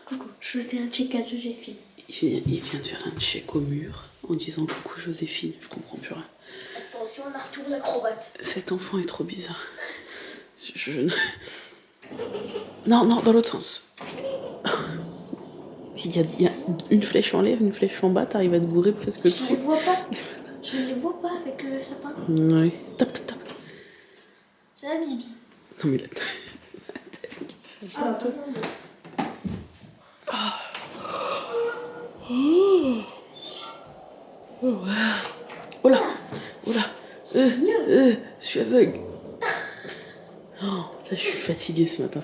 Coucou, je faisais un check à Joséphine. Il vient de faire un check au mur en disant coucou Joséphine, je comprends plus rien. Attention, Arthur l'acrobate. Cet enfant est trop bizarre. Non, dans l'autre sens. Il y a une flèche en l'air, une flèche en bas, t'arrives à te bourrer presque Je les vois pas. Je les vois pas avec le sapin. Ouais. Tape. C'est la bibs. Non mais la tête. Oh là. C'est mieux. Je suis aveugle. Oh, ça, je suis fatiguée ce matin,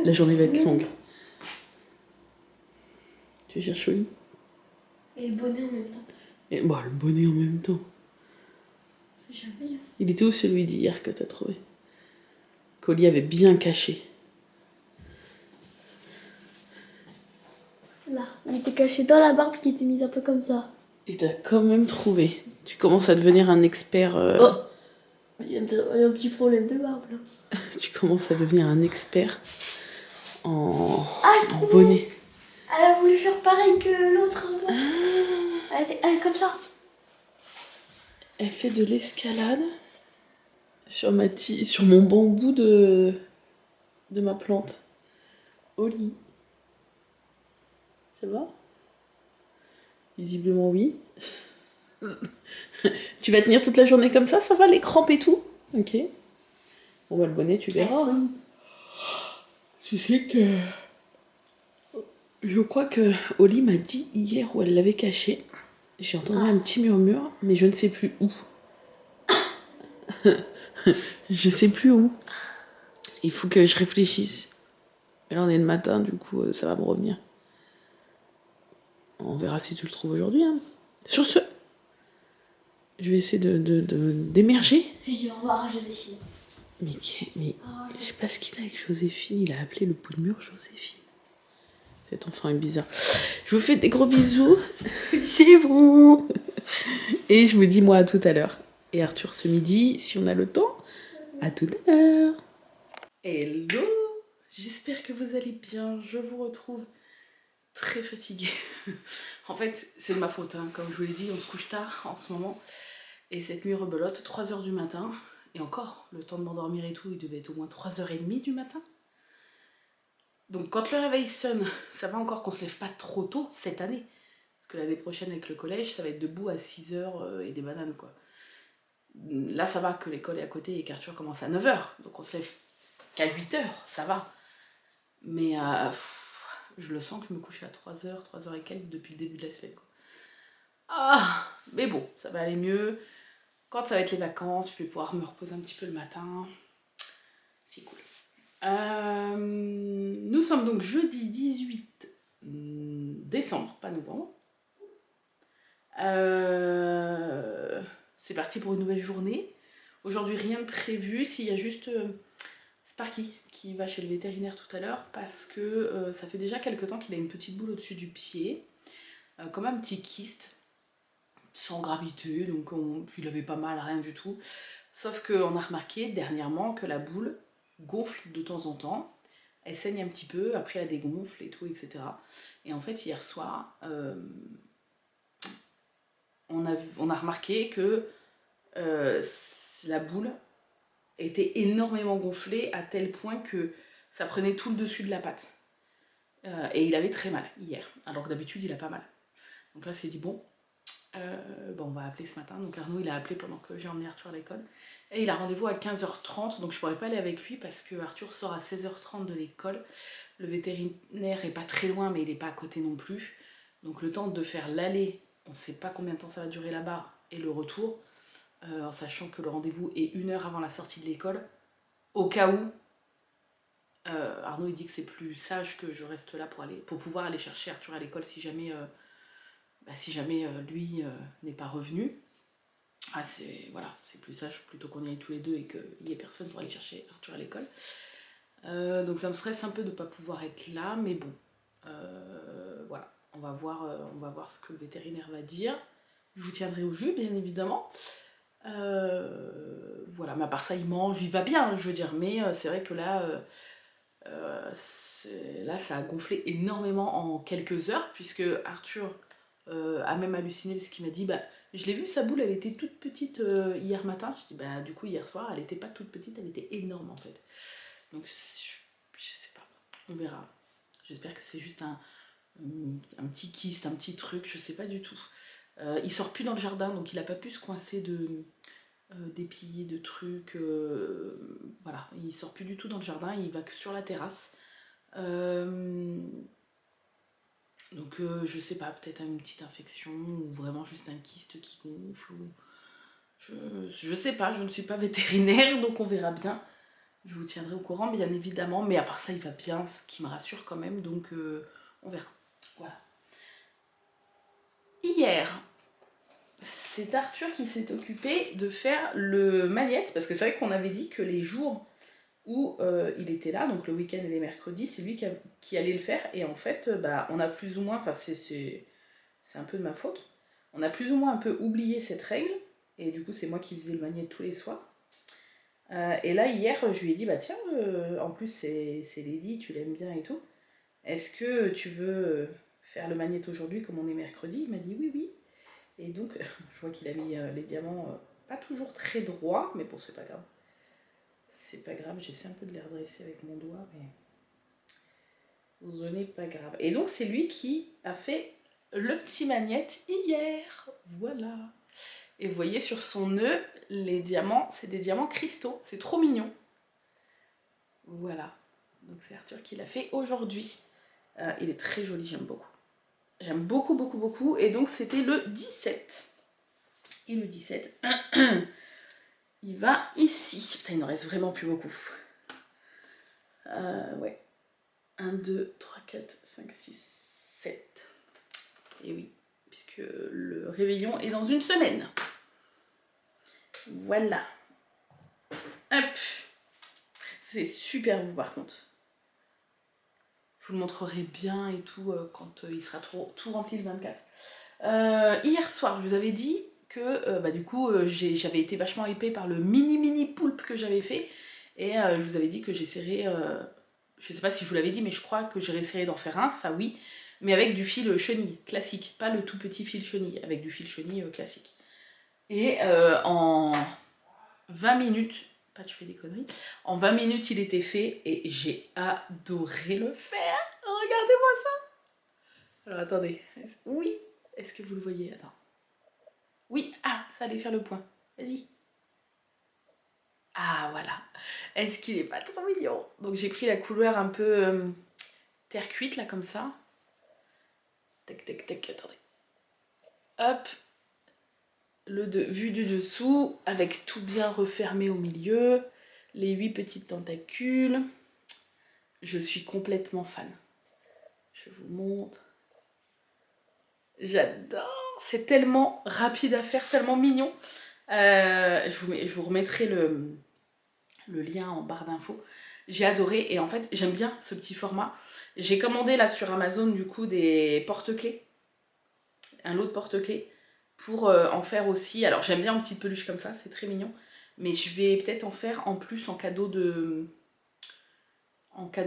la journée va être longue. Tu cherches Oli? Et le bonnet en même temps. Et bon, le bonnet en même temps. C'est jamais. Il était où celui d'hier que t'as trouvé? Qu'Oli avait bien caché. Là, il était caché dans la barbe qui était mise un peu comme ça. Et t'as quand même trouvé. Tu commences à devenir un expert. Oh, il y a un petit problème de barbe là. Tu commences à devenir un expert en Ah, bonnet. Elle a voulu faire pareil que l'autre. Elle est comme ça. Elle fait de l'escalade sur mon bambou de ma plante. Oli. Ça va? Visiblement oui. Tu vas tenir toute la journée comme ça va les crampes et tout? Ok. Bon bah le bonnet tu verras. Hein. Tu sais que... Je crois que Oli m'a dit hier où elle l'avait caché. J'ai entendu un petit murmure, mais je ne sais plus où. Je sais plus où. Il faut que je réfléchisse. Et là on est le matin, du coup ça va me revenir. On verra si tu le trouves aujourd'hui. Hein. Sur ce, je vais essayer d'émerger. Je dis au revoir à Joséphine. Mais je sais pas ce qu'il a avec Joséphine. Il a appelé le bout de mur Joséphine. Cet enfant est bizarre. Je vous fais des gros bisous. C'est vous. Et je vous dis moi à tout à l'heure. Et Arthur ce midi, si on a le temps. À tout à l'heure. Hello. J'espère que vous allez bien. Je vous retrouve très fatiguée. En fait, c'est de ma faute. Hein. Comme je vous l'ai dit, on se couche tard en ce moment. Et cette nuit rebelote, 3h du matin. Et encore, le temps de m'endormir et tout, il devait être au moins 3h30 du matin. Donc quand le réveil sonne, ça va encore qu'on se lève pas trop tôt cette année. Parce que l'année prochaine avec le collège, ça va être debout à 6h et des bananes quoi. Là ça va que l'école est à côté et qu'Arthur commence à 9h. Donc on se lève qu'à 8h, ça va. Mais je le sens que je me couche à 3h, 3h et quelques depuis le début de la semaine quoi. Ah, mais bon, ça va aller mieux. Quand ça va être les vacances, je vais pouvoir me reposer un petit peu le matin. C'est cool. Nous sommes donc jeudi 18 décembre, pas novembre. C'est parti pour une nouvelle journée. Aujourd'hui, rien de prévu. S'il y a juste Sparky qui va chez le vétérinaire tout à l'heure parce que ça fait déjà quelques temps qu'il a une petite boule au-dessus du pied, comme un petit kyste, sans gravité, donc il avait pas mal, rien du tout. Sauf qu'on a remarqué dernièrement que la boule gonfle de temps en temps, elle saigne un petit peu, après elle dégonfle et tout, etc. Et en fait, hier soir, on a remarqué que la boule était énormément gonflée à tel point que ça prenait tout le dessus de la patte. Et il avait très mal hier, alors que d'habitude il a pas mal. Donc là, il s'est dit bon, on va appeler ce matin. Donc Arnaud, il a appelé pendant que j'ai emmené Arthur à l'école. Et il a rendez-vous à 15h30, donc je pourrais pas aller avec lui parce que Arthur sort à 16h30 de l'école. Le vétérinaire est pas très loin, mais il est pas à côté non plus. Donc le temps de faire l'aller, on sait pas combien de temps ça va durer là-bas, et le retour, en sachant que le rendez-vous est 1h avant la sortie de l'école, au cas où, Arnaud il dit que c'est plus sage que je reste là pour pouvoir aller chercher Arthur à l'école si jamais lui n'est pas revenu. C'est plus sage plutôt qu'on y aille tous les deux et qu'il n'y ait personne pour aller chercher Arthur à l'école. Donc ça me stresse un peu de ne pas pouvoir être là, mais bon, voilà, on va voir ce que le vétérinaire va dire. Je vous tiendrai au jus, bien évidemment. Voilà, mais à part ça, il mange, il va bien, je veux dire, mais c'est vrai que là, Là, ça a gonflé énormément en quelques heures, puisque Arthur a même halluciné parce qu'il m'a dit bah, je l'ai vu, sa boule, elle était toute petite hier matin. Je dis bah, du coup, hier soir, elle était pas toute petite, elle était énorme en fait. Donc, je sais pas, on verra. J'espère que c'est juste un petit kyste, un petit truc, je sais pas du tout. Il sort plus dans le jardin, donc il a pas pu se coincer d'épillés, de trucs. Voilà, il sort plus du tout dans le jardin, il va que sur la terrasse. Donc je sais pas, peut-être une petite infection ou vraiment juste un kyste qui gonfle. Ou... Je sais pas, je ne suis pas vétérinaire, donc on verra bien. Je vous tiendrai au courant, bien évidemment. Mais à part ça, il va bien, ce qui me rassure quand même, donc on verra. Voilà. Hier, c'est Arthur qui s'est occupé de faire le magnète, parce que c'est vrai qu'on avait dit que les jours où il était là, donc le week-end et les mercredis, c'est lui qui allait le faire, et en fait, bah, on a plus ou moins, enfin c'est un peu de ma faute, on a plus ou moins un peu oublié cette règle, et du coup c'est moi qui faisais le magnète tous les soirs. Et là hier, je lui ai dit, bah tiens, en plus c'est Lady, tu l'aimes bien et tout, est-ce que tu veux faire le magnète aujourd'hui comme on est mercredi? Il m'a dit oui, oui. Et donc, je vois qu'il a mis les diamants pas toujours très droits, mais bon, c'est pas grave. C'est pas grave, j'essaie un peu de les redresser avec mon doigt, mais ce n'est pas grave. Et donc, c'est lui qui a fait le petit magnète hier. Voilà. Et vous voyez sur son nœud, les diamants, c'est des diamants cristaux. C'est trop mignon. Voilà. Donc, c'est Arthur qui l'a fait aujourd'hui. Il est très joli, j'aime beaucoup. J'aime beaucoup, beaucoup, beaucoup. Et donc, c'était le 17. Et le 17, il va ici. Putain, il ne reste vraiment plus beaucoup. Ouais. 1, 2, 3, 4, 5, 6, 7. Et oui, puisque le réveillon est dans une semaine. Voilà. Hop. C'est super beau par contre. Je vous le montrerai bien et tout quand il sera tout rempli le 24. Hier soir, je vous avais dit que du coup, j'avais été vachement hypée par le mini poulpe que j'avais fait. Et je vous avais dit que j'essaierais... je sais pas si je vous l'avais dit, mais je crois que j'essaierai d'en faire un, ça oui. Mais avec du fil chenille, classique. Pas le tout petit fil chenille, avec du fil chenille classique. Et en 20 minutes... Pas de je fais des conneries. En 20 minutes, il était fait et j'ai adoré le faire. Regardez-moi ça. Alors attendez. Oui. Est-ce que vous le voyez? Attends. Oui. Ah, ça allait faire le point. Vas-y. Ah, voilà. Est-ce qu'il est pas trop mignon? Donc j'ai pris la couleur un peu terre cuite, là, comme ça. Tac, tac, tac, attendez. Hop. Vue du dessous, avec tout bien refermé au milieu. Les 8 petites tentacules. Je suis complètement fan. Je vous montre. J'adore. C'est tellement rapide à faire, tellement mignon. Je vous remettrai le lien en barre d'infos. J'ai adoré et en fait j'aime bien ce petit format. J'ai commandé là sur Amazon du coup des porte-clés. Un lot de porte-clés pour en faire aussi. Alors j'aime bien une petite peluche comme ça, c'est très mignon. Mais je vais peut-être en faire en plus en cadeau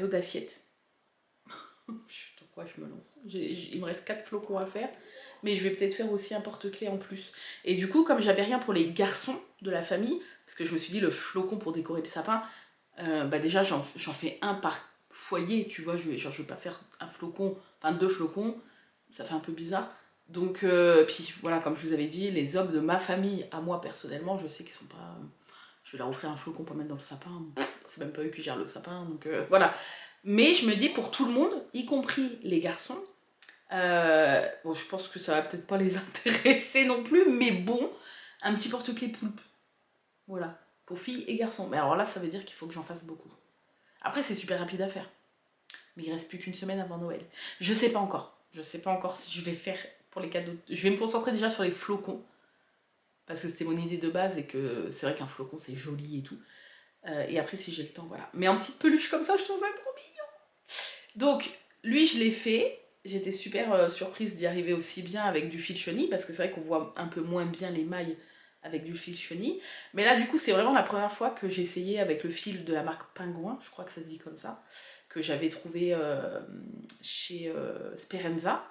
d'assiette. Dans quoi je me lance? Il me reste 4 flocons à faire. Mais je vais peut-être faire aussi un porte-clés en plus. Et du coup, comme j'avais rien pour les garçons de la famille, parce que je me suis dit le flocon pour décorer le sapin, déjà j'en fais un par foyer, tu vois, je vais pas faire un flocon, enfin 2 flocons, ça fait un peu bizarre. Donc, puis voilà, comme je vous avais dit, les hommes de ma famille, à moi personnellement, je sais qu'ils sont pas... Je vais leur offrir un flocon pour mettre dans le sapin, c'est même pas eux qui gèrent le sapin, donc voilà. Mais je me dis pour tout le monde, y compris les garçons, bon, je pense que ça va peut-être pas les intéresser non plus, mais bon, un petit porte-clés poulpe. Voilà, pour filles et garçons. Mais alors là, ça veut dire qu'il faut que j'en fasse beaucoup. Après, c'est super rapide à faire. Mais il reste plus qu'une semaine avant Noël. Je sais pas encore. Je sais pas encore si je vais faire pour les cadeaux. Je vais me concentrer déjà sur les flocons. Parce que c'était mon idée de base et que c'est vrai qu'un flocon, c'est joli et tout. Et après, si j'ai le temps, voilà. Mais en petite peluche comme ça, je trouve ça trop mignon. Donc, lui, je l'ai fait. J'étais super surprise d'y arriver aussi bien avec du fil chenille, parce que c'est vrai qu'on voit un peu moins bien les mailles avec du fil chenille. Mais là, du coup, c'est vraiment la première fois que j'ai essayé avec le fil de la marque Pingouin, je crois que ça se dit comme ça. que j'avais trouvé chez Sperenza.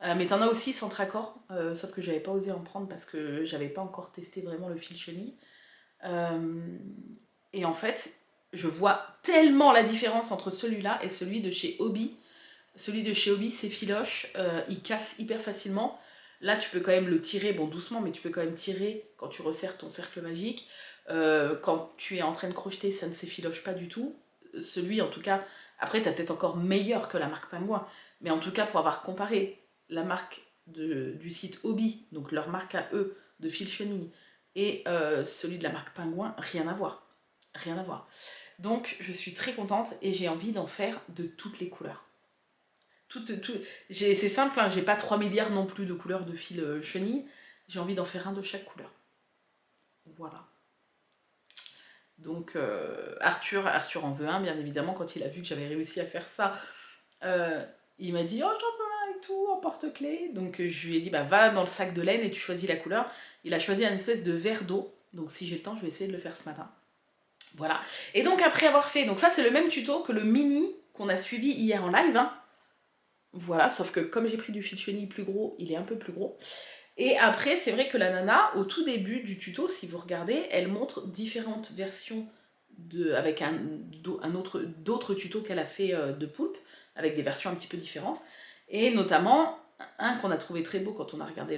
Mais t'en as aussi Centracor, sauf que j'avais pas osé en prendre parce que j'avais pas encore testé vraiment le fil chenille. Et en fait, je vois tellement la différence entre celui-là et celui de chez Hobby. Celui de chez Hobby, c'est filoche, il casse hyper facilement. Là, tu peux quand même le tirer, bon doucement, mais tu peux quand même tirer quand tu resserres ton cercle magique. Quand tu es en train de crocheter, ça ne s'effiloche pas du tout. Celui, en tout cas, après, t'as peut-être encore meilleur que la marque Pingouin. Mais en tout cas, pour avoir comparé la marque du site Hobby, donc leur marque à eux de fil chenille, et celui de la marque Pingouin, rien à voir. Rien à voir. Donc, je suis très contente et j'ai envie d'en faire de toutes les couleurs. C'est simple, hein, j'ai pas 3 milliards non plus de couleurs de fil chenille. J'ai envie d'en faire un de chaque couleur. Voilà. Donc Arthur en veut un, bien évidemment, quand il a vu que j'avais réussi à faire ça. Il m'a dit « Oh, j'en veux un et tout, en porte-clés ». Donc je lui ai dit bah, « Va dans le sac de laine et tu choisis la couleur ». Il a choisi un espèce de verre d'eau. Donc si j'ai le temps, je vais essayer de le faire ce matin. Voilà. Et donc après avoir fait... Donc ça, c'est le même tuto que le mini qu'on a suivi hier en live, hein. Voilà, sauf que comme j'ai pris du fil chenille plus gros, il est un peu plus gros. Et après, c'est vrai que la nana, au tout début du tuto, si vous regardez, elle montre différentes versions avec d'autres tutos qu'elle a fait de poulpe, avec des versions un petit peu différentes. Et notamment, un qu'on a trouvé très beau quand on a regardé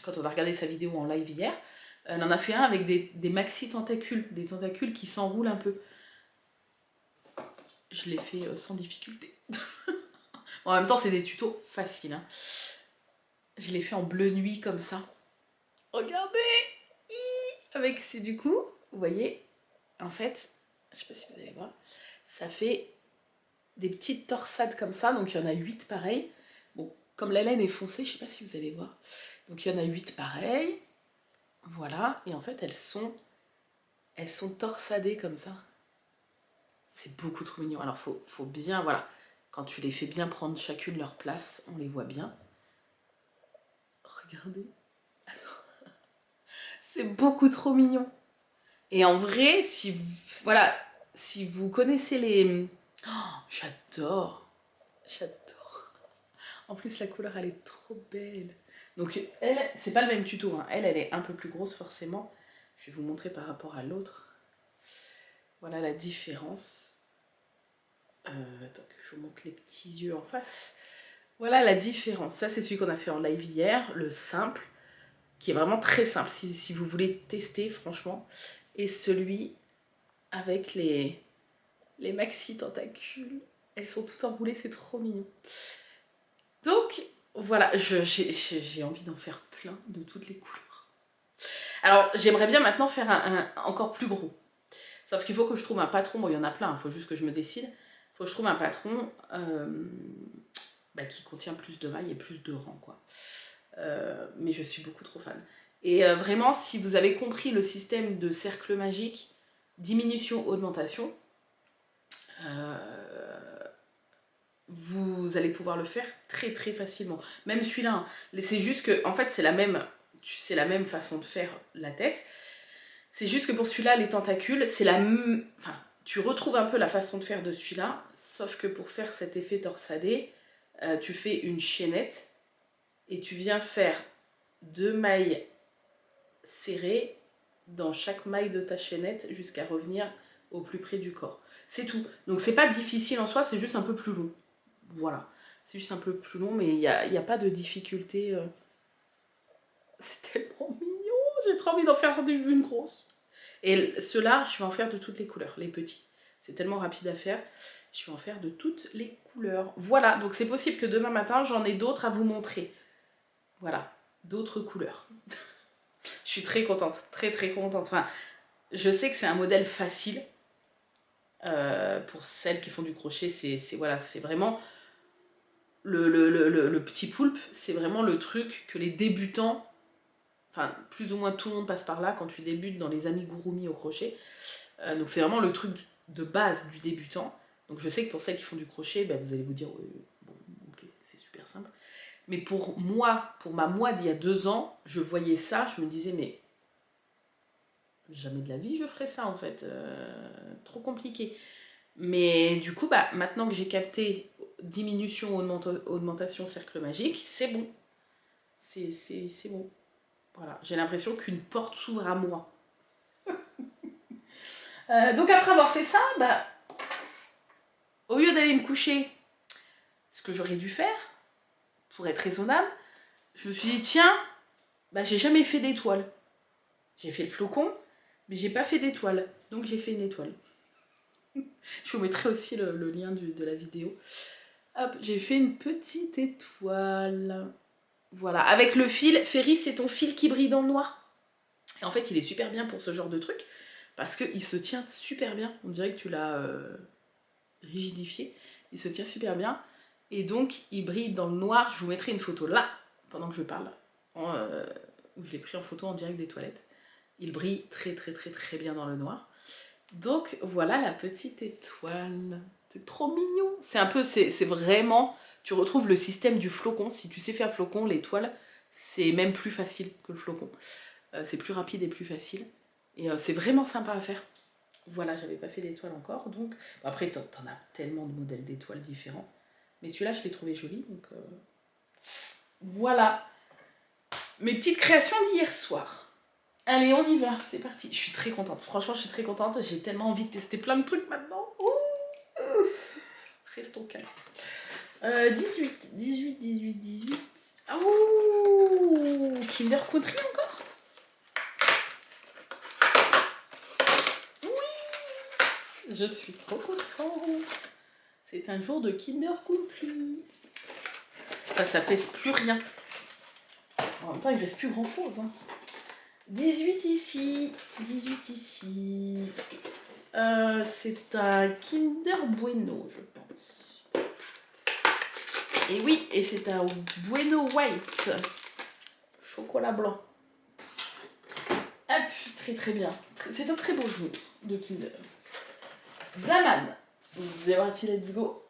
quand on a regardé sa vidéo en live hier, elle en a fait un avec des maxi tentacules, des tentacules qui s'enroulent un peu. Je l'ai fait sans difficulté. En même temps, c'est des tutos faciles. Hein. Je l'ai fait en bleu nuit comme ça. Regardez! Avec, c'est du coup, vous voyez, en fait, je sais pas si vous allez voir, ça fait des petites torsades comme ça, donc il y en a 8 pareils. Bon, comme la laine est foncée, je sais pas si vous allez voir. Donc il y en a 8 pareils. Voilà, et en fait, elles sont torsadées comme ça. C'est beaucoup trop mignon. Alors, faut bien, voilà, quand tu les fais bien prendre chacune leur place, on les voit bien. Regardez. C'est beaucoup trop mignon. Et en vrai, si vous connaissez les... Oh, j'adore. En plus, la couleur, elle est trop belle. Donc, elle, c'est pas le même tuto. Hein. Elle est un peu plus grosse, forcément. Je vais vous montrer par rapport à l'autre. Voilà la différence. Attends que je vous montre les petits yeux en face. Voilà la différence. Ça, c'est celui qu'on a fait en live hier, le simple, qui est vraiment très simple, si vous voulez tester, franchement. Et celui avec les maxi tentacules. Elles sont toutes enroulées, c'est trop mignon. Donc, voilà, j'ai envie d'en faire plein de toutes les couleurs. Alors, j'aimerais bien maintenant faire un encore plus gros. Sauf qu'il faut que je trouve un patron. Bon, il y en a plein, il faut juste que je me décide. Il faut que je trouve un patron qui contient plus de mailles et plus de rangs, quoi. Mais je suis beaucoup trop fan. Et vraiment, si vous avez compris le système de cercle magique, diminution, augmentation, vous allez pouvoir le faire très très facilement. Même celui-là, hein. C'est juste que, en fait, c'est la même façon de faire la tête. C'est juste que pour celui-là, les tentacules, c'est enfin, tu retrouves un peu la façon de faire de celui-là, sauf que pour faire cet effet torsadé, tu fais une chaînette et tu viens faire 2 mailles serrées dans chaque maille de ta chaînette jusqu'à revenir au plus près du corps. C'est tout. Donc c'est pas difficile en soi, c'est juste un peu plus long. Voilà. C'est juste un peu plus long, mais il n'y a pas de difficulté. C'est tellement mignon. J'ai trop envie d'en faire une grosse. Et ceux-là, je vais en faire de toutes les couleurs, les petits. C'est tellement rapide à faire. Je vais en faire de toutes les couleurs. Voilà, donc c'est possible que demain matin, j'en ai d'autres à vous montrer. Voilà, d'autres couleurs. Je suis très contente, très très contente. Enfin, je sais que c'est un modèle facile. Pour celles qui font du crochet, c'est vraiment le petit poulpe, c'est vraiment le truc que les débutants, enfin plus ou moins tout le monde passe par là quand tu débutes dans les amigurumi au crochet. Donc c'est vraiment le truc de base du débutant. Donc je sais que pour celles qui font du crochet, vous allez vous dire bon, ok, c'est super simple. Mais pour ma moi d'il y a 2 ans, je voyais ça, je me disais mais jamais de la vie je ferais ça en fait, trop compliqué. Mais du coup, bah, maintenant que j'ai capté diminution, augmentation, cercle magique, c'est bon. C'est bon. Voilà, j'ai l'impression qu'une porte s'ouvre à moi. Donc après avoir fait ça, bah, au lieu d'aller me coucher, ce que j'aurais dû faire, pour être raisonnable, je me suis dit, tiens, bah, j'ai jamais fait d'étoile. J'ai fait le flocon, mais j'ai pas fait d'étoile. Donc j'ai fait une étoile. Je vous mettrai aussi le lien de la vidéo. Hop, j'ai fait une petite étoile. Voilà, avec le fil. Ferry, c'est ton fil qui brille dans le noir. Et en fait, il est super bien pour ce genre de truc, parce qu'il se tient super bien. On dirait que tu l'as rigidifié. Il se tient super bien. Et donc, il brille dans le noir. Je vous mettrai une photo là, pendant que je parle, où je l'ai pris en photo en direct des toilettes. Il brille très très très très bien dans le noir. Donc voilà la petite étoile. C'est trop mignon. C'est un peu, c'est vraiment, tu retrouves le système du flocon. Si tu sais faire flocon, l'étoile, c'est même plus facile que le flocon. C'est plus rapide et plus facile. Et c'est vraiment sympa à faire. Voilà, j'avais pas fait d'étoile encore. Donc après, t'en as tellement de modèles d'étoiles différents. Mais celui-là, je l'ai trouvé joli. Donc voilà mes petites créations d'hier soir. Allez, on y va, c'est parti. Je suis très contente, franchement, je suis très contente. J'ai tellement envie de tester plein de trucs maintenant. Ouh. Restons calmes. 18. Oh, Kinder Country encore. Oui, je suis trop contente. C'est un jour de Kinder Country. Enfin, ça pèse plus rien. En même temps, il reste plus grand chose. Hein. 18 ici. C'est un Kinder Bueno, je pense. Et oui, et c'est un Bueno White. Chocolat blanc. Hop, très très bien. C'est un très beau jour de Kinder. Daman. C'est parti, let's go.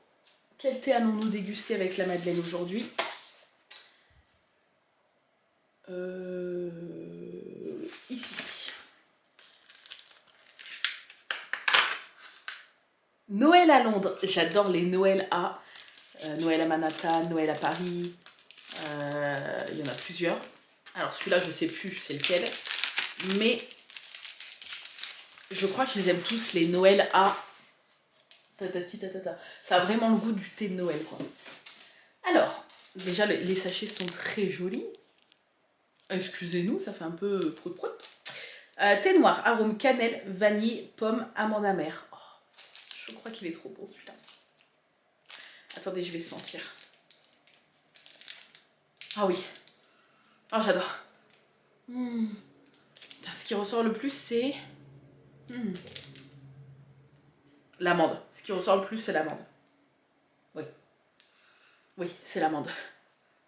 Quel thé allons-nous déguster avec la Madeleine aujourd'hui? Ici. Noël à Londres. J'adore les Noëls à Noël à Manhattan, Noël à Paris. Il y en a plusieurs. Alors celui-là, je sais plus c'est lequel. Mais je crois que je les aime tous, les Noëls à tatati tatata. Ça a vraiment le goût du thé de Noël, quoi. Alors, déjà, les sachets sont très jolis. Excusez-nous, ça fait un peu prout-prout. Thé noir, arôme cannelle, vanille, pomme, amande amère. Oh, je crois qu'il est trop bon, celui-là. Attendez, je vais sentir. Ah oui. Oh, j'adore. Ce qui ressort le plus, c'est... l'amande. Ce qui ressort le plus, c'est l'amande. Oui. Oui, c'est l'amande.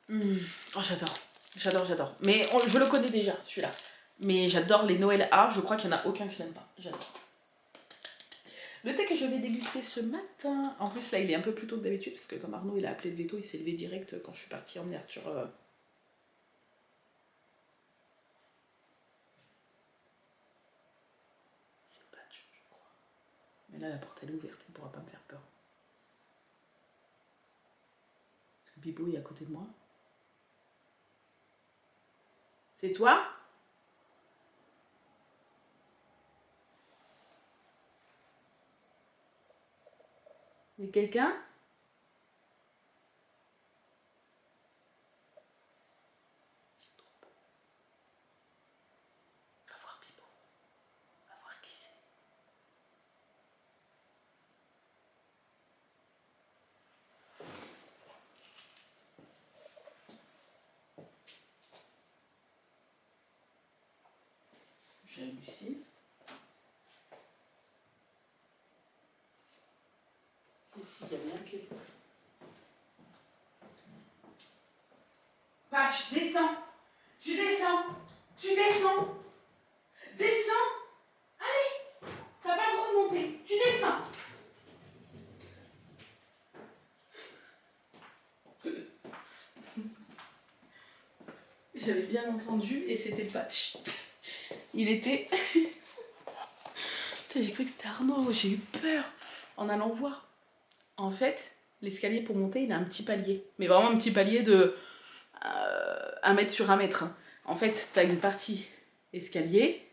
Oh, j'adore. J'adore. Mais je le connais déjà, celui-là. Mais j'adore les Noël A. Je crois qu'il n'y en a aucun que je n'aime pas. J'adore. Le thé que je vais déguster ce matin... En plus, là, il est un peu plus tôt que d'habitude, parce que comme Arnaud, il a appelé le veto, il s'est levé direct quand je suis partie emmener Arthur... C'est Patch, je crois. Mais là, la porte, elle est ouverte. Il ne pourra pas me faire peur. Parce que Bibo est à côté de moi. C'est toi? Il y a quelqu'un? Va voir Bibo. Va voir qui c'est. J'hallucine. Ici, il y a bien quelqu'un. Patch, descends. Tu descends. Descends. Allez. T'as pas le droit de monter. Tu descends. J'avais bien entendu et c'était Patch. Il était... Putain, j'ai cru que c'était Arnaud. J'ai eu peur. en allant voir. En fait, l'escalier pour monter, il a un petit palier. Mais vraiment un petit palier de 1 mètre sur 1 mètre. En fait, t'as une partie escalier,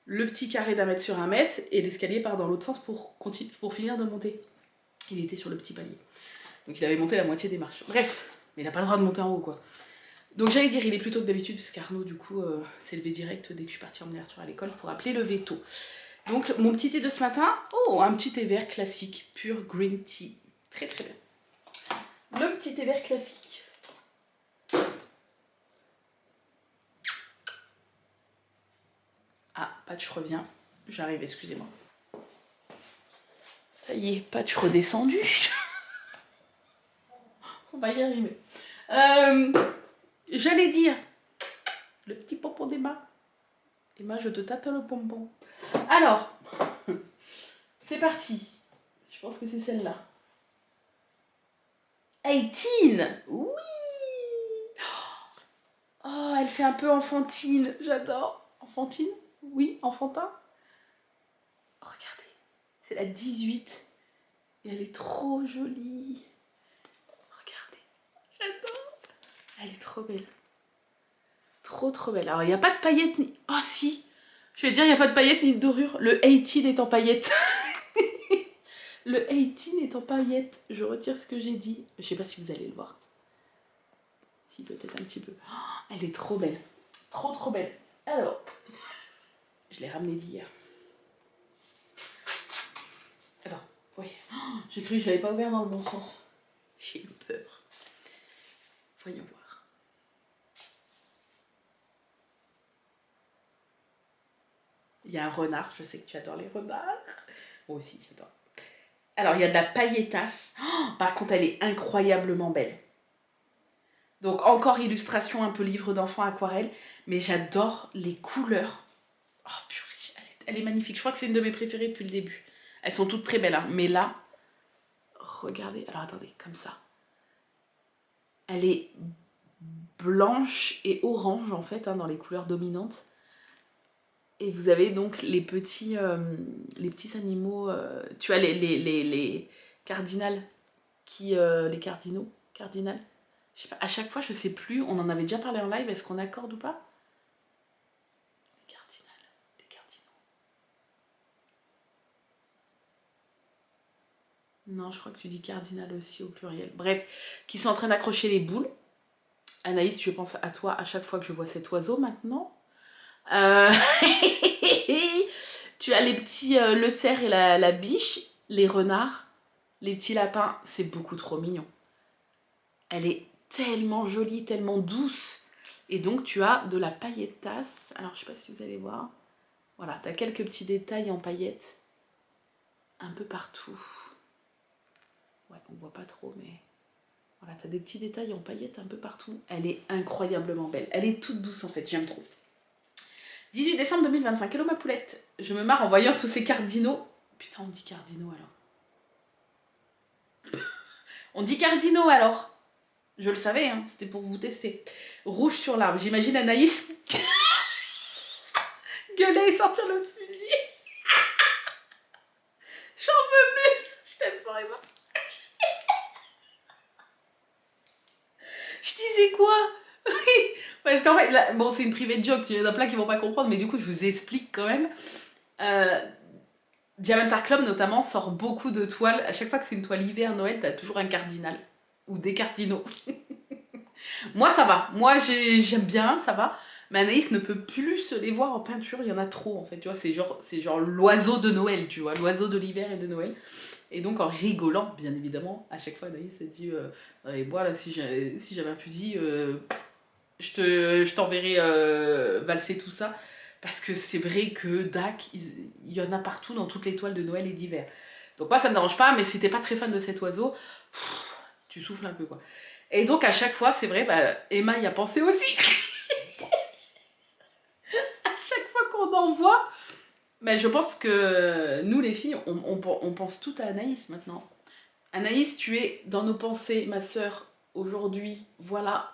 le petit carré d'1 mètre sur 1 mètre, et l'escalier part dans l'autre sens pour finir de monter. Il était sur le petit palier. Donc il avait monté la moitié des marches. Bref, mais il n'a pas le droit de monter en haut, quoi. Donc j'allais dire, il est plus tôt que d'habitude, puisqu'Arnaud, du coup, s'est levé direct dès que je suis partie emmener Arthur à l'école pour appeler le veto. Donc mon petit thé de ce matin, un petit thé vert classique, pur green tea. Très très bien. Le petit thé vert classique. Ah, Patch revient. J'arrive, excusez-moi. Ça y est, Patch redescendu. On va y arriver. J'allais dire, le petit pompon d'Emma. Emma, je te tâte le pompon. Alors, c'est parti. Je pense que c'est celle-là. 18. Oui. Oh, elle fait un peu enfantine. J'adore. Enfantine? Oui, enfantin. Oh, regardez. C'est la 18. Et elle est trop jolie. Regardez. J'adore. Elle est trop belle. Trop trop belle. Alors, il n'y a pas de paillettes ni... Oh, si. Je vais dire, il n'y a pas de paillettes ni de dorure. Le 18 est en paillettes. Le 18 est en paillettes. Je retire ce que j'ai dit. Je sais pas si vous allez le voir. Si, peut-être un petit peu. Oh, elle est trop belle. Trop trop belle. Alors, je l'ai ramenée d'hier. Attends, oui. Oh, j'ai cru que je l'avais pas ouvert dans le bon sens. J'ai eu peur. Voyons voir. Il y a un renard. Je sais que tu adores les renards. Moi aussi, j'adore. Alors, il y a de la pailletasse. Oh, par contre, elle est incroyablement belle. Donc, encore illustration, un peu livre d'enfant aquarelle. Mais j'adore les couleurs. Oh, purée, elle est magnifique. Je crois que c'est une de mes préférées depuis le début. Elles sont toutes très belles, hein. Mais là, regardez. Alors, attendez, comme ça. Elle est blanche et orange, en fait, hein, dans les couleurs dominantes. Et vous avez donc les petits animaux... tu as les cardinales qui... les cardinaux, cardinales. Je sais pas, à chaque fois, je sais plus, on en avait déjà parlé en live, est-ce qu'on accorde ou pas? Les cardinales, les cardinaux. Non, je crois que tu dis cardinal aussi au pluriel. Bref, qui sont en train d'accrocher les boules. Anaïs, je pense à toi à chaque fois que je vois cet oiseau maintenant. Tu as les petits, le cerf et la biche, les renards, les petits lapins, c'est beaucoup trop mignon. Elle est tellement jolie, tellement douce. Et donc tu as de la pailletasse. Alors je sais pas si vous allez voir. Voilà, tu as quelques petits détails en paillettes. Un peu partout. Ouais, on voit pas trop, mais... Voilà, tu as des petits détails en paillettes un peu partout. Elle est incroyablement belle. Elle est toute douce en fait, j'aime trop. 18 décembre 2025. Hello ma poulette. Je me marre en voyant tous ces cardinaux. Putain, on dit cardinaux alors. On dit cardinaux alors. Je le savais, hein, c'était pour vous tester. Rouge sur l'arbre. J'imagine Anaïs gueuler et sortir le fusil. J'en peux plus. Je t'aime forever. Je disais quoi? Parce qu'en fait, là, bon, c'est une private joke, il y en a plein qui vont pas comprendre, mais du coup, je vous explique quand même. Diamond Art Club, notamment, sort beaucoup de toiles. À chaque fois que c'est une toile hiver, Noël, t'as toujours un cardinal. Ou des cardinaux. Moi, ça va. Moi, j'aime bien, ça va. Mais Anaïs ne peut plus se les voir en peinture, il y en a trop, en fait. Tu vois, c'est genre l'oiseau de Noël, tu vois. L'oiseau de l'hiver et de Noël. Et donc, en rigolant, bien évidemment, à chaque fois, Anaïs se dit moi, là, si j'avais un fusil, je t'enverrai valser tout ça. Parce que c'est vrai que Dak, il y en a partout dans toutes les toiles de Noël et d'hiver. Donc moi, ça me dérange pas, mais si t'es pas très fan de cet oiseau, tu souffles un peu, quoi. Et donc, à chaque fois, c'est vrai, Emma y a pensé aussi. À chaque fois qu'on en voit, mais je pense que nous, les filles, on pense tout à Anaïs, maintenant. Anaïs, tu es dans nos pensées, ma sœur, aujourd'hui, voilà.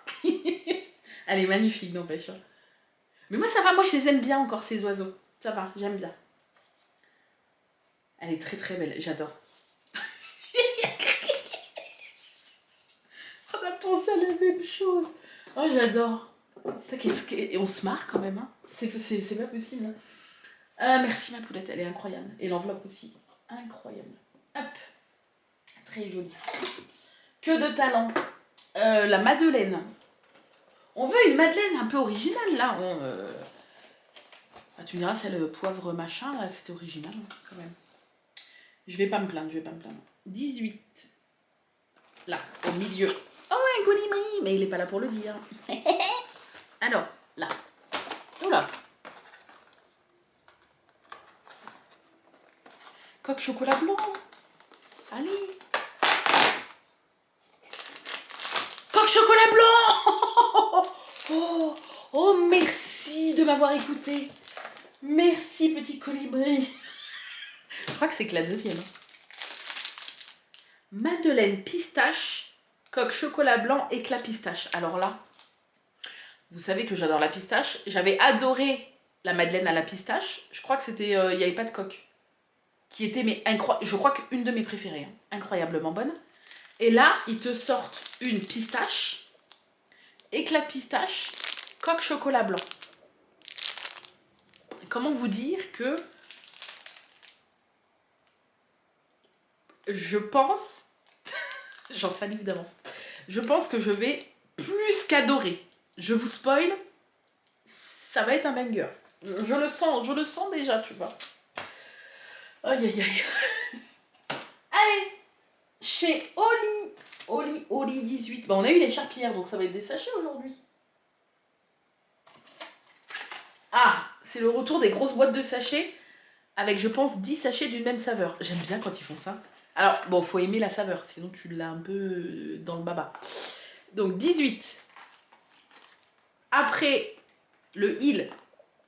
Elle est magnifique, n'empêche. Mais moi, ça va, moi, je les aime bien encore, ces oiseaux. Ça va, j'aime bien. Elle est très très belle, j'adore. pensé à la même chose. Oh, j'adore. Et on se marre quand même, hein. C'est pas possible. Hein. Merci ma poulette, elle est incroyable. Et l'enveloppe aussi. Incroyable. Hop. Très jolie. Que de talent. La madeleine. On veut une madeleine un peu originale là. Ah, tu me diras, celle poivre machin, là, c'était original hein, quand même. Je vais pas me plaindre. 18. Là, au milieu. Oh, un colibri. Mais il est pas là pour le dire. Alors, là. Oula. Coque chocolat blanc. Allez. Coque chocolat blanc. Oh, merci de m'avoir écouté. Merci, petit colibri. Je crois que c'est que la deuxième. Madeleine pistache, coque chocolat blanc, éclat pistache. Alors là, vous savez que j'adore la pistache. J'avais adoré la madeleine à la pistache. Je crois que c'était... il n'y avait pas de coque. Qui était mais incroyable. Je crois qu'une de mes préférées. Hein. Incroyablement bonne. Et là, ils te sortent une pistache, éclat pistache, coque chocolat blanc. Comment vous dire que je pense, j'en salive d'avance, je pense que je vais plus qu'adorer. Je vous spoil, ça va être un banger. Je le sens déjà, tu vois. Aïe aïe aïe. Allez, chez Oli 18. Bah, on a eu les charpillères, donc ça va être des sachets aujourd'hui. Ah, c'est le retour des grosses boîtes de sachets avec, je pense, 10 sachets d'une même saveur. J'aime bien quand ils font ça. Alors, bon, faut aimer la saveur, sinon tu l'as un peu dans le baba. Donc, 18. Après le Hill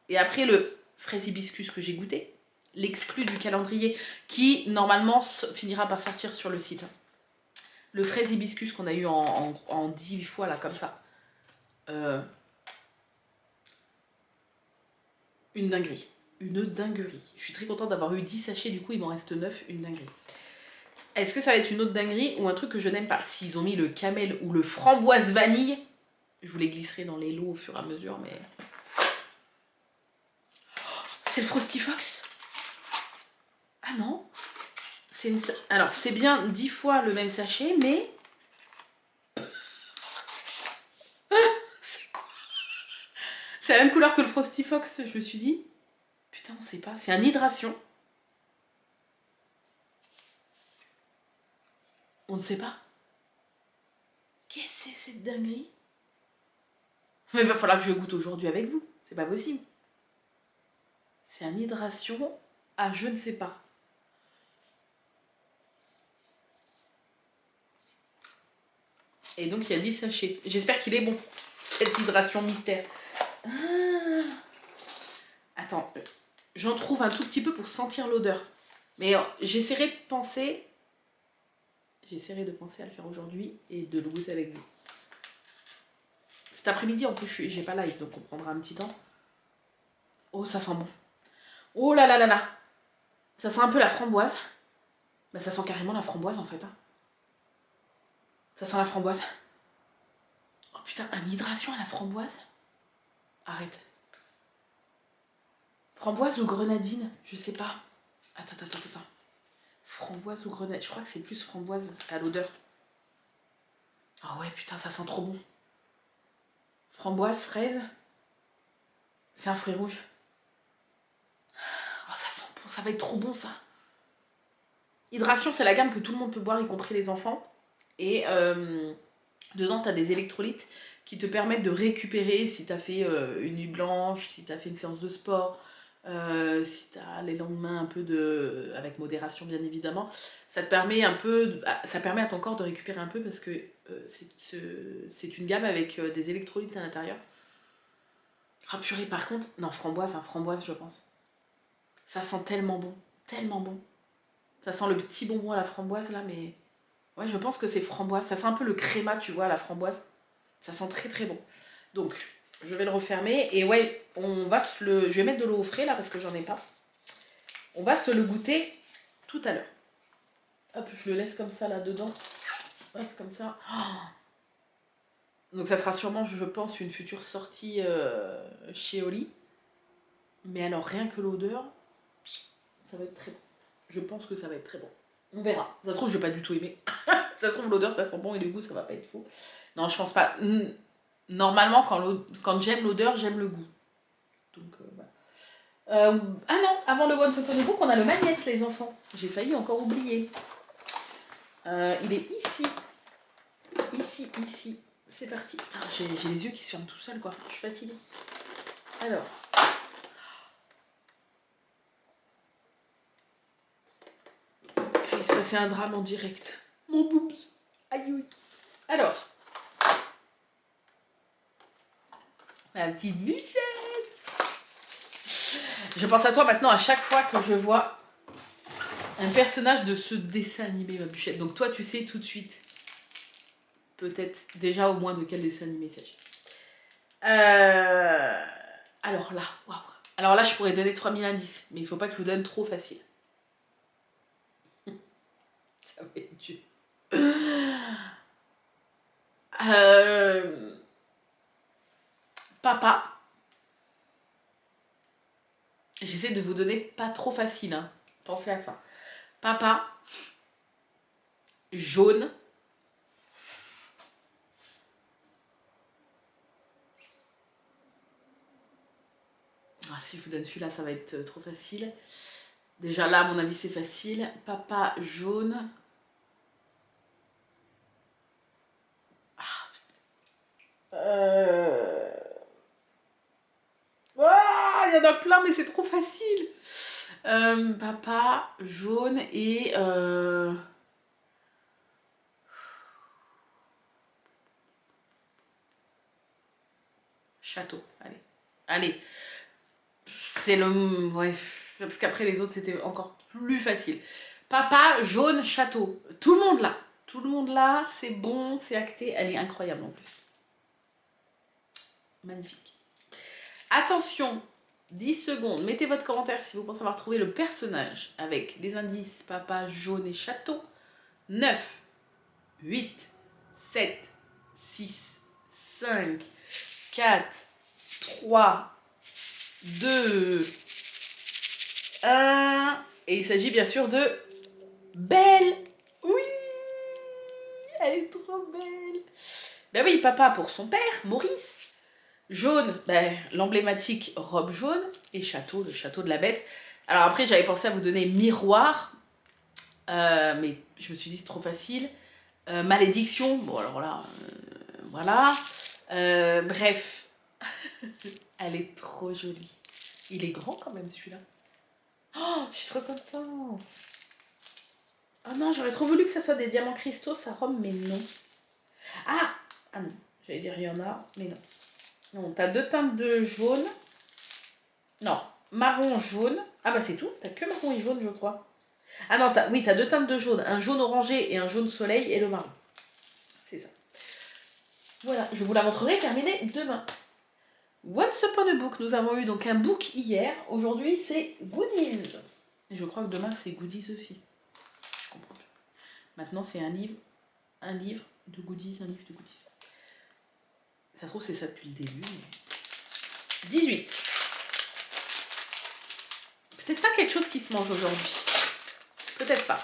et après le fraise hibiscus que j'ai goûté, l'exclu du calendrier qui, normalement, finira par sortir sur le site. Le fraise hibiscus qu'on a eu en 10 fois, là, comme ça. Une dinguerie. Une dinguerie. Je suis très contente d'avoir eu 10 sachets, du coup il m'en reste 9, une dinguerie. Est-ce que ça va être une autre dinguerie ou un truc que je n'aime pas? S'ils ont mis le camel ou le framboise vanille, je vous les glisserai dans les lots au fur et à mesure, mais... C'est le Frosty Fox? Ah non. Alors c'est bien 10 fois le même sachet, mais... C'est quoi? C'est la même couleur que le Frosty Fox, je me suis dit. Putain, on sait pas. C'est un hydration. On ne sait pas. Qu'est-ce que c'est cette dinguerie? Mais il va falloir que je goûte aujourd'hui avec vous. C'est pas possible. C'est un hydration à je ne sais pas. Et donc il y a 10 sachets. J'espère qu'il est bon, cette hydration mystère. Ah. Attends, j'en trouve un tout petit peu pour sentir l'odeur. Mais j'essaierai de penser à le faire aujourd'hui et de le goûter avec vous. Cet après-midi, en plus, j'ai pas live, donc on prendra un petit temps. Oh, ça sent bon. Oh là là là là. Ça sent un peu la framboise. Bah, ça sent carrément la framboise, en fait. Hein. Ça sent la framboise. Oh putain, une hydration à la framboise? Arrête. Framboise ou grenadine? Je sais pas. Attends. Framboise ou grenadine? Je crois que c'est plus framboise à l'odeur. Ah ouais, putain, ça sent trop bon. Framboise, fraise. C'est un fruit rouge. Oh, ça sent bon, ça va être trop bon, ça. Hydration, c'est la gamme que tout le monde peut boire, y compris les enfants. Et dedans, tu as des électrolytes qui te permettent de récupérer si tu as fait une nuit blanche, si tu as fait une séance de sport, si tu as les lendemains un peu avec modération bien évidemment. Ça te permet ça permet à ton corps de récupérer un peu parce que c'est une gamme avec des électrolytes à l'intérieur. Ah purée, par contre, non, framboise je pense. Ça sent tellement bon, tellement bon. Ça sent le petit bonbon à la framboise là, mais... Ouais, je pense que c'est framboise. Ça sent un peu le créma, tu vois, à la framboise. Ça sent très très bon. Donc, je vais le refermer. Et ouais, je vais mettre de l'eau au frais là, parce que j'en ai pas. On va se le goûter tout à l'heure. Hop, je le laisse comme ça là dedans. Hop, comme ça. Oh, Donc ça sera sûrement, je pense, une future sortie chez Oli. Mais alors rien que l'odeur, ça va être très bon. Je pense que ça va être très bon. On verra. Ça se trouve, je vais pas du tout aimer. Ça se trouve, l'odeur, ça sent bon et le goût, ça va pas être fou. Non, je pense pas. Normalement, quand j'aime l'odeur, j'aime le goût. Donc, voilà. Ah non, avant le Once Upon a Book, on a le Magnets, les enfants. J'ai failli encore oublier. Il est ici. Ici. C'est parti. J'ai les yeux qui se ferment tout seuls, quoi. Je suis fatiguée. Alors. Il va se passer un drame en direct. Mon boobs. Aïe. Alors. Ma petite bûchette. Je pense à toi maintenant à chaque fois que je vois un personnage de ce dessin animé, ma bûchette. Donc toi, tu sais tout de suite, peut-être déjà au moins de quel dessin animé il s'agit. Alors là, waouh. Alors là, je pourrais donner 3000 indices, mais il faut pas que je vous donne trop facile. Ça va être dur. Papa. J'essaie de vous donner pas trop facile, hein. Pensez à ça. Papa. Jaune. Ah, si je vous donne celui-là, ça va être trop facile. Déjà là, à mon avis, c'est facile. Papa jaune. Il y en a plein, mais c'est trop facile. Papa jaune et... Château, allez. C'est le... Ouais, parce qu'après les autres, c'était encore plus facile. Papa, jaune, château. Tout le monde là, c'est bon, c'est acté. Elle est incroyable en plus. Magnifique. Attention, 10 secondes. Mettez votre commentaire si vous pensez avoir trouvé le personnage avec les indices papa, jaune et château. 9, 8, 7, 6, 5, 4, 3, 2, 1. Et il s'agit bien sûr de Belle. Oui, elle est trop belle. Ben oui, papa pour son père, Maurice. Jaune, ben, l'emblématique robe jaune. Et château, le château de la bête. Alors après, j'avais pensé à vous donner miroir. Mais je me suis dit, c'est trop facile. Malédiction, bon alors là, voilà. Bref, elle est trop jolie. Il est grand quand même celui-là. Oh, je suis trop contente. Oh non, j'aurais trop voulu que ça soit des diamants cristaux, sa robe, mais non. Ah non, j'allais dire il y en a, mais non. Non, t'as 2 teintes de jaune. Non, marron, jaune. Ah bah c'est tout, t'as que marron et jaune, je crois. Ah non, t'as 2 teintes de jaune, un jaune orangé et un jaune soleil et le marron. C'est ça. Voilà, je vous la montrerai terminée demain. Once Upon a Book, nous avons eu donc un book hier. Aujourd'hui, c'est Goodies. Et je crois que demain, c'est Goodies aussi. Je comprends plus. Maintenant, c'est un livre de Goodies, un livre de Goodies. Ça se trouve, c'est ça depuis le début. Mais... 18. Peut-être pas quelque chose qui se mange aujourd'hui. Peut-être pas.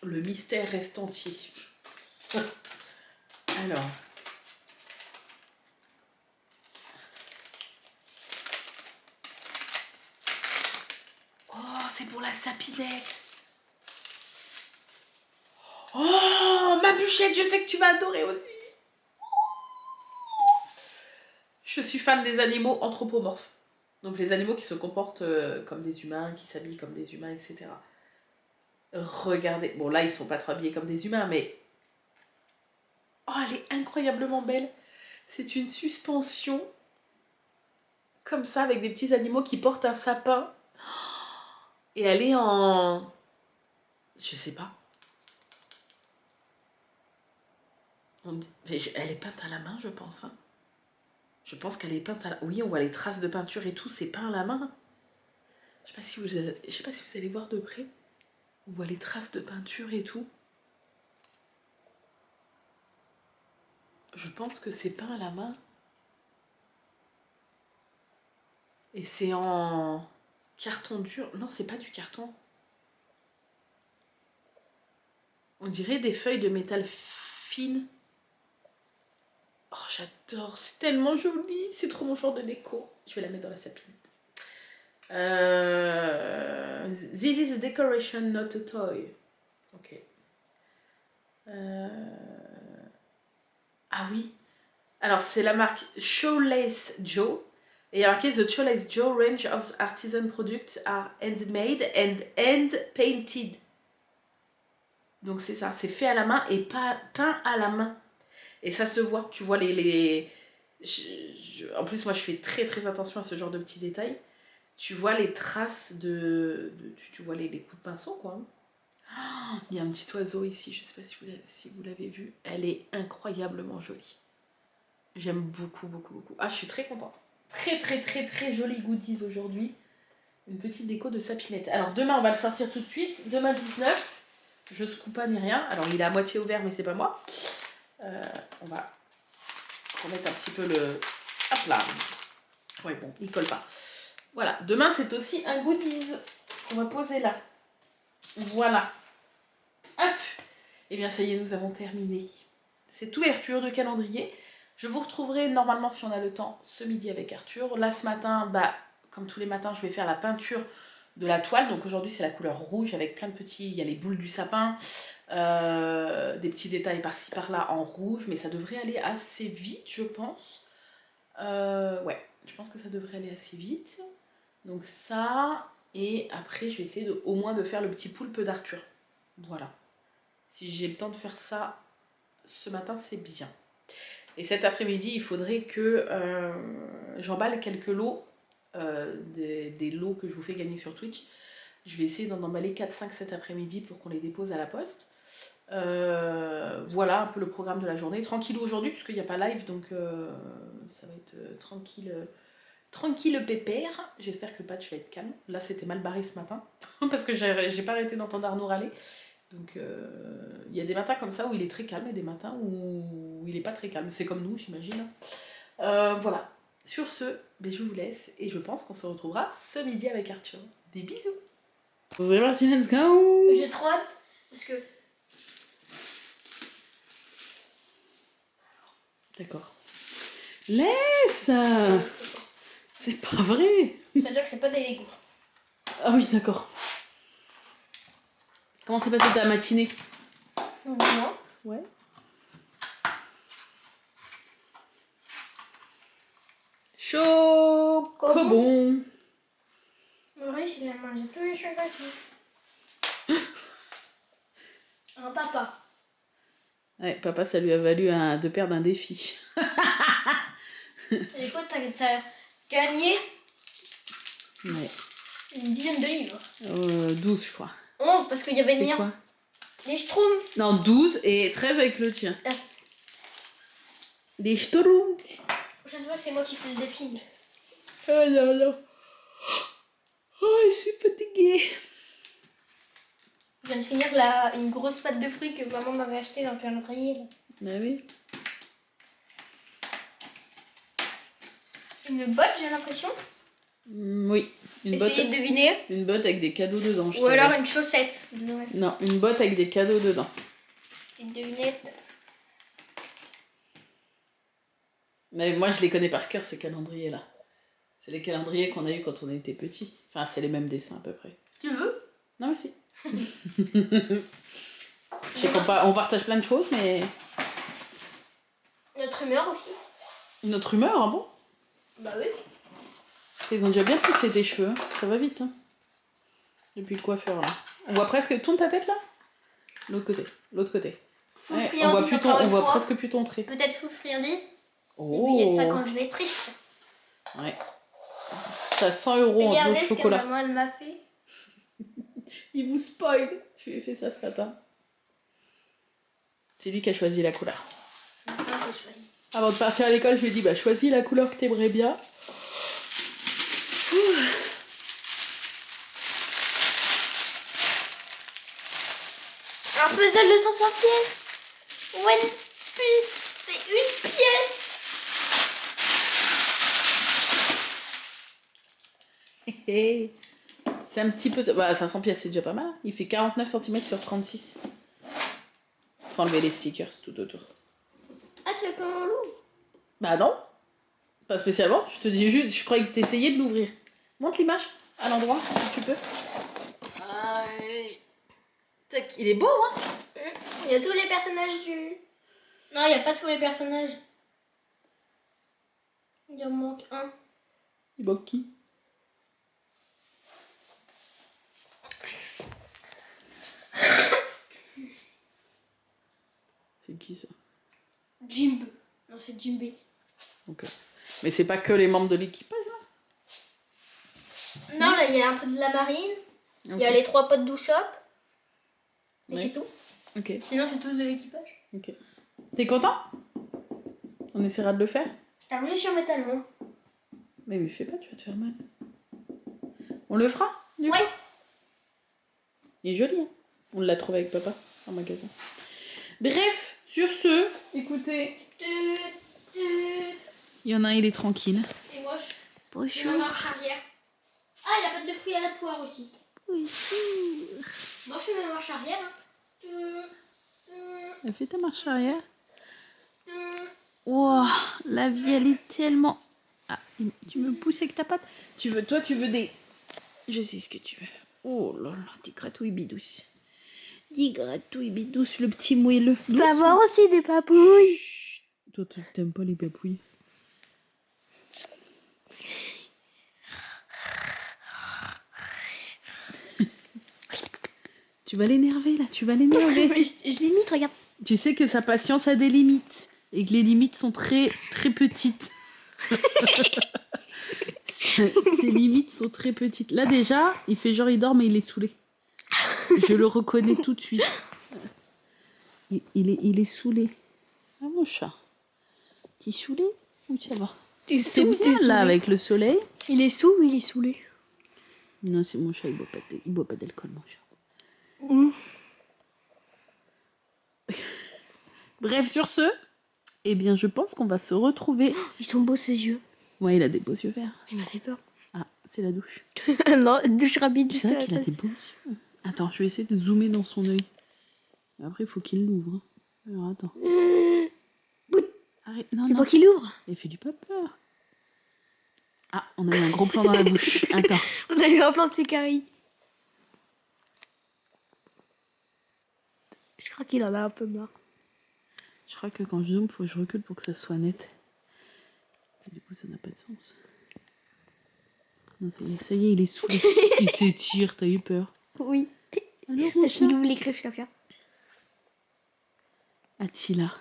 Le mystère reste entier. Alors. Oh, c'est pour la sapinette. Oh, ma bûchette, je sais que tu vas adorer aussi. Je suis fan des animaux anthropomorphes. Donc les animaux qui se comportent comme des humains, qui s'habillent comme des humains, etc. Regardez. Bon, là, ils sont pas trop habillés comme des humains, mais... Oh, elle est incroyablement belle. C'est une suspension. Comme ça, avec des petits animaux qui portent un sapin. Et elle est en... Je sais pas. Elle est peinte à la main, je pense. Hein. Je pense qu'elle est peinte à la... Oui, on voit les traces de peinture et tout, c'est peint à la main. Je sais pas si vous allez voir de près. On voit les traces de peinture et tout. Je pense que c'est peint à la main. Et c'est en carton dur. Non, c'est pas du carton. On dirait des feuilles de métal fines. Oh, j'adore. C'est tellement joli. C'est trop mon genre de déco. Je vais la mettre dans la sapinette. This is a decoration, not a toy. Ok. Ah oui. Alors, c'est la marque Shoelace Joe. Et il y a marqué The Shoelace Joe range of artisan products are handmade and hand-painted. Donc, c'est ça. C'est fait à la main et peint à la main. Et ça se voit. Tu vois En plus, moi, je fais très très attention à ce genre de petits détails. Tu vois les traces tu vois les coups de pinceau, quoi. Oh, il y a un petit oiseau ici, je sais pas si vous l'avez vu. Elle est incroyablement jolie. J'aime beaucoup, beaucoup, beaucoup. Ah, je suis très contente. Très, très, très, très jolie goodies aujourd'hui. Une petite déco de sapinette. Alors, demain, on va le sortir tout de suite. Demain, 19. Je secoue pas ni rien. Alors, il est à moitié ouvert, mais c'est pas moi. On va remettre un petit peu le... Hop là. Ouais, bon, il colle pas. Voilà. Demain, c'est aussi un goodies qu'on va poser là. Voilà. Hop. Et bien, ça y est, nous avons terminé cette ouverture de calendrier. Je vous retrouverai normalement, si on a le temps, ce midi avec Arthur. Là, ce matin, comme tous les matins, je vais faire la peinture de la toile. Donc aujourd'hui, c'est la couleur rouge avec plein de petits... Il y a les boules du sapin, des petits détails par-ci, par-là en rouge. Mais ça devrait aller assez vite, je pense. Ouais, je pense que ça devrait aller assez vite. Donc ça... Et après, je vais essayer au moins de faire le petit poulpe d'Arthur. Voilà. Si j'ai le temps de faire ça ce matin, c'est bien. Et cet après-midi, il faudrait que j'emballe quelques lots, des lots que je vous fais gagner sur Twitch. Je vais essayer d'en emballer 4-5 cet après-midi pour qu'on les dépose à la poste. Voilà un peu le programme de la journée. Tranquille aujourd'hui, puisqu'il n'y a pas live, donc ça va être tranquille. Tranquille pépère, j'espère que Patch va être calme. Là c'était mal barré ce matin, parce que j'ai pas arrêté d'entendre Arnaud râler. Donc il y a des matins comme ça où il est très calme et des matins où il est pas très calme. C'est comme nous, j'imagine. Voilà, sur ce, je vous laisse et je pense qu'on se retrouvera ce midi avec Arthur. Des bisous. C'est parti, let's go. J'ai trop hâte, parce que... D'accord. Laisse. C'est pas vrai. C'est-à-dire que c'est pas des Lego. Ah oui, d'accord. Comment s'est passée ta matinée? Non. Ouais. Chocobon. Maurice, il a mangé tous les chocolats. Un papa. Ouais, papa, ça lui a valu de perdre un défi. Et écoute, t'as gagné Ouais. une dizaine de livres. 12, je crois. 11 parce qu'il y avait le C'est mien. quoi? Les Schtroumpfs. Non, 12 et 13 avec le tien. Ah. Des Schtroumpfs. La prochaine fois, c'est moi qui fais le défi. Oh non, non. Oh, je suis fatiguée. Je viens de finir une grosse pâte de fruits que maman m'avait acheté dans le calendrier. Là. Ah oui. Une botte, j'ai l'impression. Oui. Essayez de deviner. Une botte avec des cadeaux dedans. Ou alors une chaussette. Désolé. Non, une botte avec des cadeaux dedans. Petite devinette. Mais moi, je les connais par cœur, ces calendriers-là. C'est les calendriers qu'on a eu quand on était petits. Enfin, c'est les mêmes dessins à peu près. Tu veux? Non, mais si. Je sais qu'on partage plein de choses, mais... Notre humeur aussi. Notre humeur, ah bon? Bah oui. Ils ont déjà bien poussé tes cheveux, hein. Ça va vite. Hein. Depuis le coiffeur, là. On voit presque... Tourne ta tête, là. L'autre côté. L'autre côté. Ouais, on voit presque plus ton trait. Peut-être full friandise. Oh. Des billets de 50, je les triche. Ouais. T'as 100 € en Regardez dos de ce que chocolat. maman elle m'a fait. Il vous spoil. Je lui ai fait ça ce matin. C'est lui qui a choisi la couleur. C'est moi qui ai choisi. Avant de partir à l'école, je lui ai dit, choisis la couleur que t'aimerais bien. Un puzzle de 500 pièces. One piece. C'est une pièce. C'est un petit peu... Bah, 500 pièces, c'est déjà pas mal. Il fait 49 cm sur 36. Faut enlever les stickers tout autour. Ah, tu as comme un loup? Bah non. Pas spécialement. Je te dis juste, je croyais que t'essayais de l'ouvrir. Montre l'image à l'endroit, si tu peux. Tac, il est beau, hein? Il y a tous les personnages du... Non, il n'y a pas tous les personnages. Il en manque un. Il manque qui? C'est qui ça? Jimbe. Non, c'est Jimbe. Ok. Mais c'est pas que les membres de l'équipage, là? Non, là, il y a un peu de la marine. Okay. Il y a les 3 potes d'Usopp. Et Ouais. c'est tout. Ok. Sinon, c'est tous de l'équipage. Ok. T'es content? On essaiera de le faire? Je tape juste sur mes talons. Mais lui fais pas, tu vas te faire mal. On le fera, du coup? Ouais. Il est joli, hein? On l'a trouvé avec papa en magasin. Bref, sur ce, écoutez. Il y en a un, il est tranquille. Et moi, je Bonjour. fais ma marche arrière. Ah, il y a pas de fruits à la poire aussi. Bonjour. Moi, je fais ma marche arrière. Elle fait ta marche arrière. Wow, la vie, elle est tellement... Ah, tu me pousses avec ta patte. Toi, tu veux des... Je sais ce que tu veux. Oh là là, des gratouilles bidous. Des gratouilles bidous, le petit moelleux. Je peux avoir aussi des papouilles. Chut. Toi, tu t'aimes pas les papouilles. Tu vas l'énerver, là. Tu vas l'énerver. Je l'imite, regarde. Tu sais que sa patience a des limites. Et que les limites sont très, très petites. Ses limites sont très petites. Là, déjà, il fait genre, il dort, mais il est saoulé. Je le reconnais tout de suite. Il est saoulé. Ah, mon chat. T'es saoulé ou ça va? C'est bien, là, avec le soleil. Il est sous ou il est saoulé? Non, c'est mon chat, il boit pas d'alcool, mon chat. Bref, sur ce, eh bien, je pense qu'on va se retrouver. Ils sont beaux, ses yeux. Ouais, il a des beaux yeux verts. Il m'a fait peur. Ah, c'est la douche. Non, douche rapide juste C'est à vrai la qu'il a place. des beaux yeux. Attends, je vais essayer de zoomer dans son œil. Après, il faut qu'il l'ouvre. Hein. Alors, attends. Arrête. Non, C'est non. moi qui l'ouvre. Il fait du pas peur. Ah, on a eu un gros plan dans la bouche. Attends. On a eu un plan de ses caries. Je crois qu'il en a un peu marre. Je crois que quand je zoome, il faut que je recule pour que ça soit net. Et du coup, ça n'a pas de sens. Non, ça y est, il est saoulé. Il s'étire, t'as eu peur. Oui. Alors, mon Est-ce qu'il chat ouvre les griffes comme ça? Attila.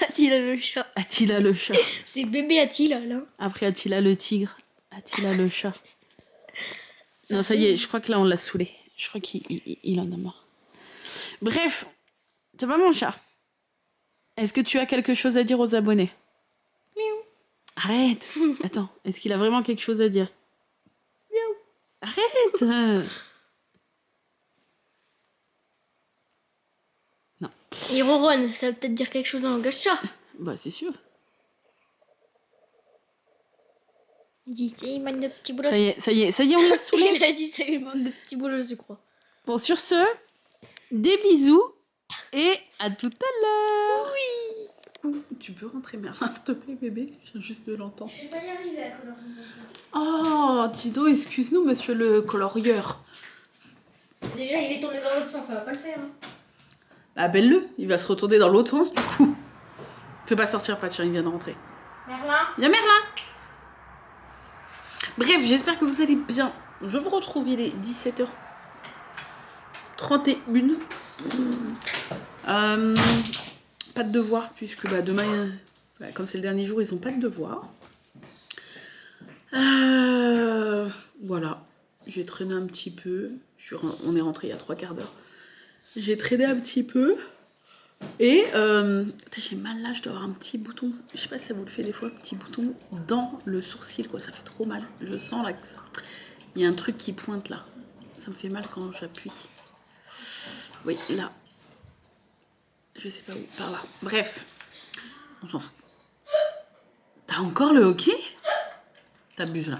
Attila le chat. Attila le chat. C'est bébé Attila là. Après Attila le tigre. Attila le chat. Non, ça y est, je crois que là, on l'a saoulé. Je crois qu'il en a marre. Bref, ça va mon chat? Est-ce que tu as quelque chose à dire aux abonnés? Miaou. Arrête. Attends, est-ce qu'il a vraiment quelque chose à dire? Miaou. Arrête. Non. Il ronronne, ça veut peut-être dire quelque chose en langage chat. Bah c'est sûr. Il dit c'est une bande de petits boulots. Ça y est, on l'a saoulé. Il a dit c'est une bande de petits boulots, je crois. Bon, sur ce, des bisous et à tout à l'heure. Oui. Tu peux rentrer Merlin, s'il te plaît, bébé? Je viens juste de l'entendre. Je vais pas y arriver à colorier. Oh, dis donc, excuse-nous, monsieur le colorieur. Déjà, il est tourné dans l'autre sens, ça va pas le faire. Hein. Appelle-le, il va se retourner dans l'autre sens, du coup. Fais pas sortir Patch, il vient de rentrer. Merlin. Viens, Merlin. Bref, j'espère que vous allez bien. Je vous retrouve, il est 17h31. Pas de devoir, puisque demain, comme c'est le dernier jour, ils n'ont pas de devoir. Voilà, j'ai traîné un petit peu. On est rentré il y a 3/4 d'heure. J'ai traîné un petit peu. Et j'ai mal là, je dois avoir un petit bouton. Je sais pas si ça vous le fait des fois, un petit bouton dans le sourcil, quoi. Ça fait trop mal. Je sens là que il y a un truc qui pointe là. Ça me fait mal quand j'appuie. Oui, là. Je sais pas où, par là. Bref, on s'en fout. T'as encore le hockey? T'abuses là.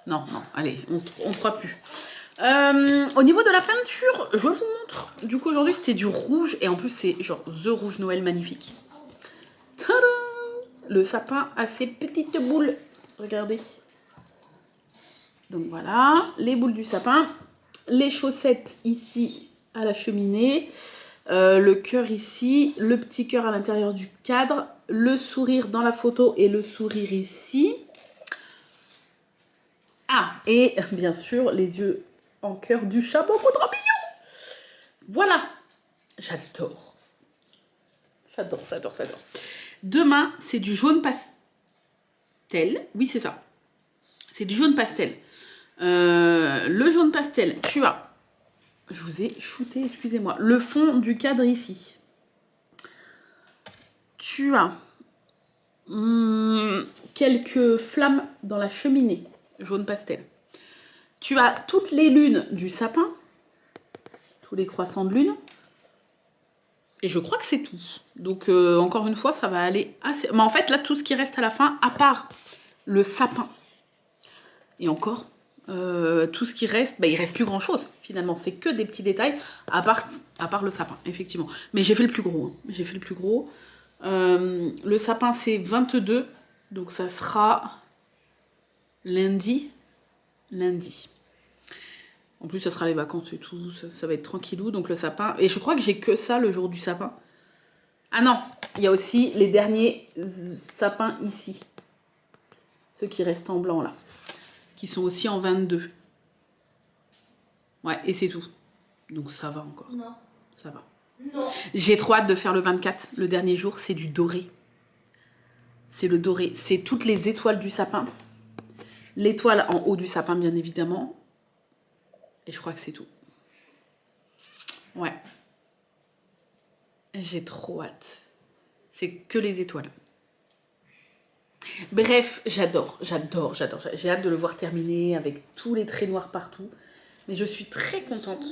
Non, non, allez, on ne croit plus. Au niveau de la peinture, je vous montre. Du coup, aujourd'hui, c'était du rouge. Et en plus, c'est genre The Rouge Noël magnifique. Tada! Le sapin a ses petites boules. Regardez. Donc voilà, les boules du sapin. Les chaussettes ici à la cheminée. Le cœur ici. Le petit cœur à l'intérieur du cadre. Le sourire dans la photo et le sourire ici. Ah, et bien sûr, les yeux en cœur du chat, beaucoup trop mignon. Voilà, j'adore. J'adore, j'adore, j'adore. Demain, c'est du jaune pastel. Oui, c'est ça. C'est du jaune pastel. Le jaune pastel, tu as... Je vous ai shooté, excusez-moi. Le fond du cadre ici. Tu as quelques flammes dans la cheminée. Jaune pastel. Tu as toutes les lunes du sapin. Tous les croissants de lune. Et je crois que c'est tout. Donc, encore une fois, ça va aller assez... Mais en fait, là, tout ce qui reste à la fin, à part le sapin, et encore, tout ce qui reste, bah, il reste plus grand-chose, finalement. C'est que des petits détails, à part le sapin, effectivement. Mais j'ai fait le plus gros. Hein. J'ai fait le plus gros. Le sapin, c'est 22. Donc, ça sera lundi. En plus, ça sera les vacances et tout. Ça va être tranquillou. Donc, le sapin... Et je crois que j'ai que ça le jour du sapin. Ah non, il y a aussi les derniers sapins ici. Ceux qui restent en blanc, là. Qui sont aussi en 22. Ouais, et c'est tout. Donc, ça va encore. Non. Ça va. Non. J'ai trop hâte de faire le 24. Le dernier jour, c'est du doré. C'est le doré. C'est toutes les étoiles du sapin. L'étoile en haut du sapin, bien évidemment. Et je crois que c'est tout. Ouais. J'ai trop hâte. C'est que les étoiles. Bref, j'adore. J'ai hâte de le voir terminer avec tous les traits noirs partout. Mais je suis très contente.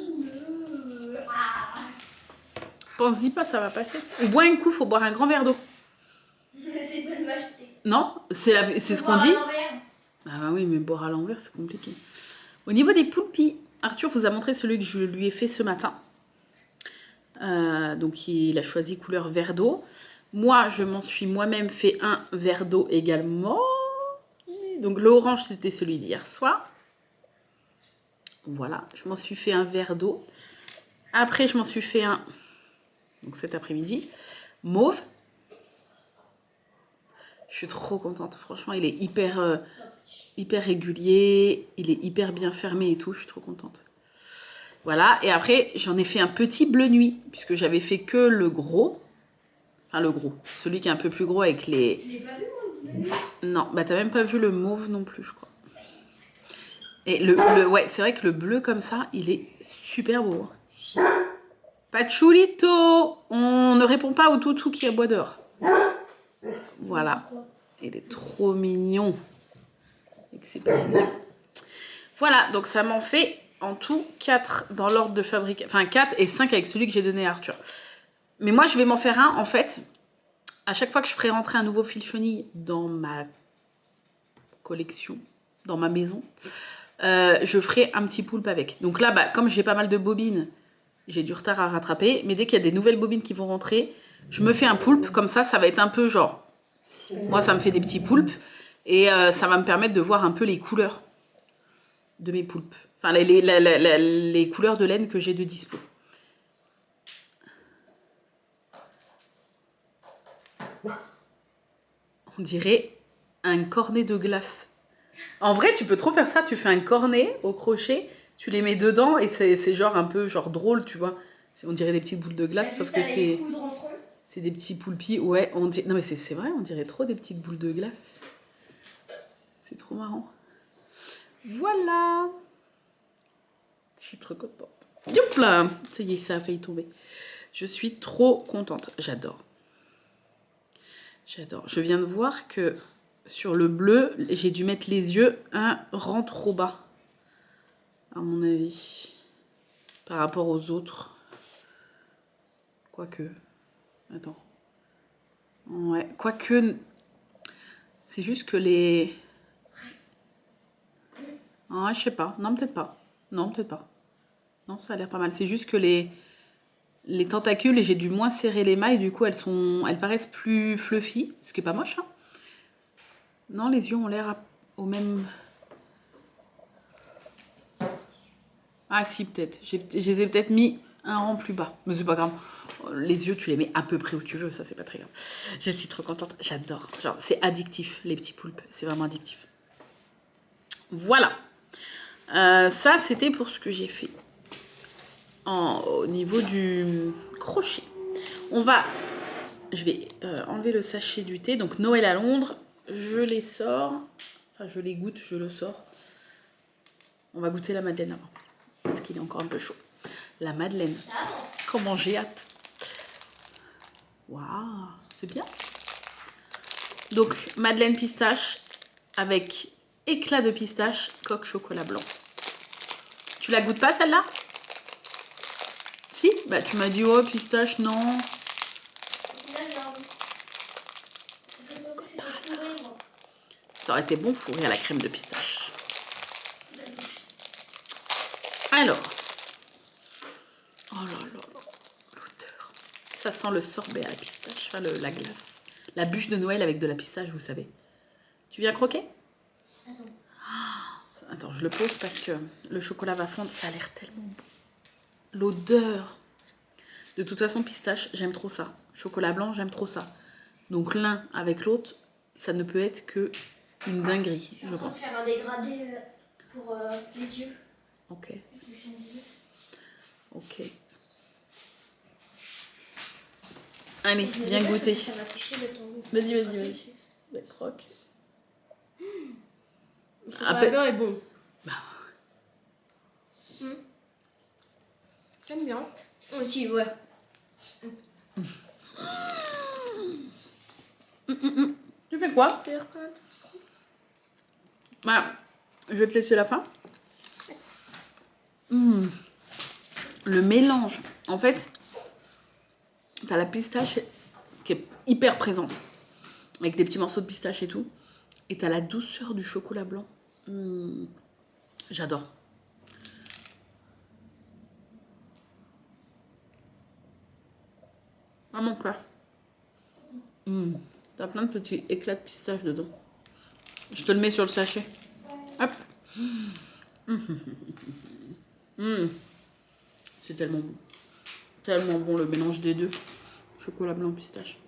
Pense-y pas, ça va passer. On boit un coup, faut boire un grand verre d'eau. C'est pas de m'acheter. Non, c'est ce qu'on dit. Ah bah oui, mais boire à l'envers, c'est compliqué. Au niveau des poulpis, Arthur vous a montré celui que je lui ai fait ce matin. Donc il a choisi couleur vert d'eau. Moi, je m'en suis moi-même fait un vert d'eau également. Donc l'orange, c'était celui d'hier soir. Voilà, je m'en suis fait un vert d'eau. Après, je m'en suis fait un, donc cet après-midi, mauve. Je suis trop contente, franchement, il est hyper régulier, il est hyper bien fermé et tout, je suis trop contente. Voilà, et après, j'en ai fait un petit bleu nuit, puisque j'avais fait que le gros. Enfin, le gros, celui qui est un peu plus gros avec les... Je l'ai pas vu, moi. Non, bah t'as même pas vu le mauve non plus, je crois. Et ouais, c'est vrai que le bleu comme ça, il est super beau. Pachulito, on ne répond pas au toutou qui aboie dehors. Voilà, il est trop mignon. Avec ses petits yeux. Voilà, donc ça m'en fait en tout 4 dans l'ordre de fabrication. Enfin 4 et 5 avec celui que j'ai donné à Arthur. Mais moi, je vais m'en faire un, en fait. À chaque fois que je ferai rentrer un nouveau fil chenille dans ma collection, dans ma maison, je ferai un petit poulpe avec. Donc là, bah, comme j'ai pas mal de bobines, j'ai du retard à rattraper. Mais dès qu'il y a des nouvelles bobines qui vont rentrer, je me fais un poulpe. Comme ça va être un peu genre... Moi, ça me fait des petits poulpes. Et ça va me permettre de voir un peu les couleurs de mes poulpes. Enfin, les couleurs de laine que j'ai de dispo. On dirait un cornet de glace. En vrai, tu peux trop faire ça. Tu fais un cornet au crochet, tu les mets dedans et c'est genre un peu genre drôle, tu vois. On dirait des petites boules de glace, sauf que c'est des petits poulpis. Ouais, non mais c'est vrai, on dirait trop des petites boules de glace. C'est trop marrant. Voilà. Je suis trop contente. Youp là. Ça y est, ça a failli tomber. Je suis trop contente. J'adore. Je viens de voir que sur le bleu, j'ai dû mettre les yeux un rang trop bas. À mon avis. Par rapport aux autres Quoique. Attends. Ouais, quoique. C'est juste que les. Ah, je sais pas. Non, peut-être pas. Non, peut-être pas. Non, ça a l'air pas mal. C'est juste que les tentacules, j'ai dû moins serrer les mailles, du coup, elles paraissent plus fluffy, ce qui est pas moche. Hein. Non, les yeux ont l'air au même. Ah, si, peut-être. Je les ai peut-être mis un rang plus bas. Mais c'est pas grave. Les yeux, tu les mets à peu près où tu veux, ça, c'est pas très grave. Je suis trop contente. J'adore. Genre, c'est addictif, les petits poulpes. C'est vraiment addictif. Voilà. Ça, c'était pour ce que j'ai fait au niveau du crochet. Je vais enlever le sachet du thé. Donc Noël à Londres, je les sors. Enfin, je les goûte, je le sors. On va goûter la madeleine avant. Parce qu'il est encore un peu chaud. La madeleine. Comment j'ai hâte. Waouh, c'est bien. Donc, madeleine pistache avec éclat de pistache, coque chocolat blanc. Tu la goûtes pas celle-là? Si? Bah tu m'as dit oh pistache non. Ça aurait été bon fourré à la crème de pistache. Alors. Oh là là là. L'odeur. Ça sent le sorbet à la pistache, enfin la glace. La bûche de Noël avec de la pistache, vous savez. Tu viens croquer? Attends, je le pose parce que le chocolat va fondre, ça a l'air tellement bon. L'odeur. De toute façon, pistache, j'aime trop ça. Chocolat blanc, j'aime trop ça. Donc l'un avec l'autre, ça ne peut être que une dinguerie, je pense. Faire un dégradé pour les yeux. Ok. Ok. Allez, viens goûter. Ça va sécher le temps. Vas-y. Bah, croque. Ce chocolat est bon. Bah. J'aime bien. Aussi, ouais. Tu fais quoi? Bah, je vais te laisser la fin. Le mélange. En fait, t'as la pistache qui est hyper présente. Avec des petits morceaux de pistache et tout. Et t'as la douceur du chocolat blanc. J'adore. Vraiment clair. T'as plein de petits éclats de pistache dedans. Je te le mets sur le sachet. Hop. C'est tellement bon. Tellement bon le mélange des deux. Chocolat blanc, pistache.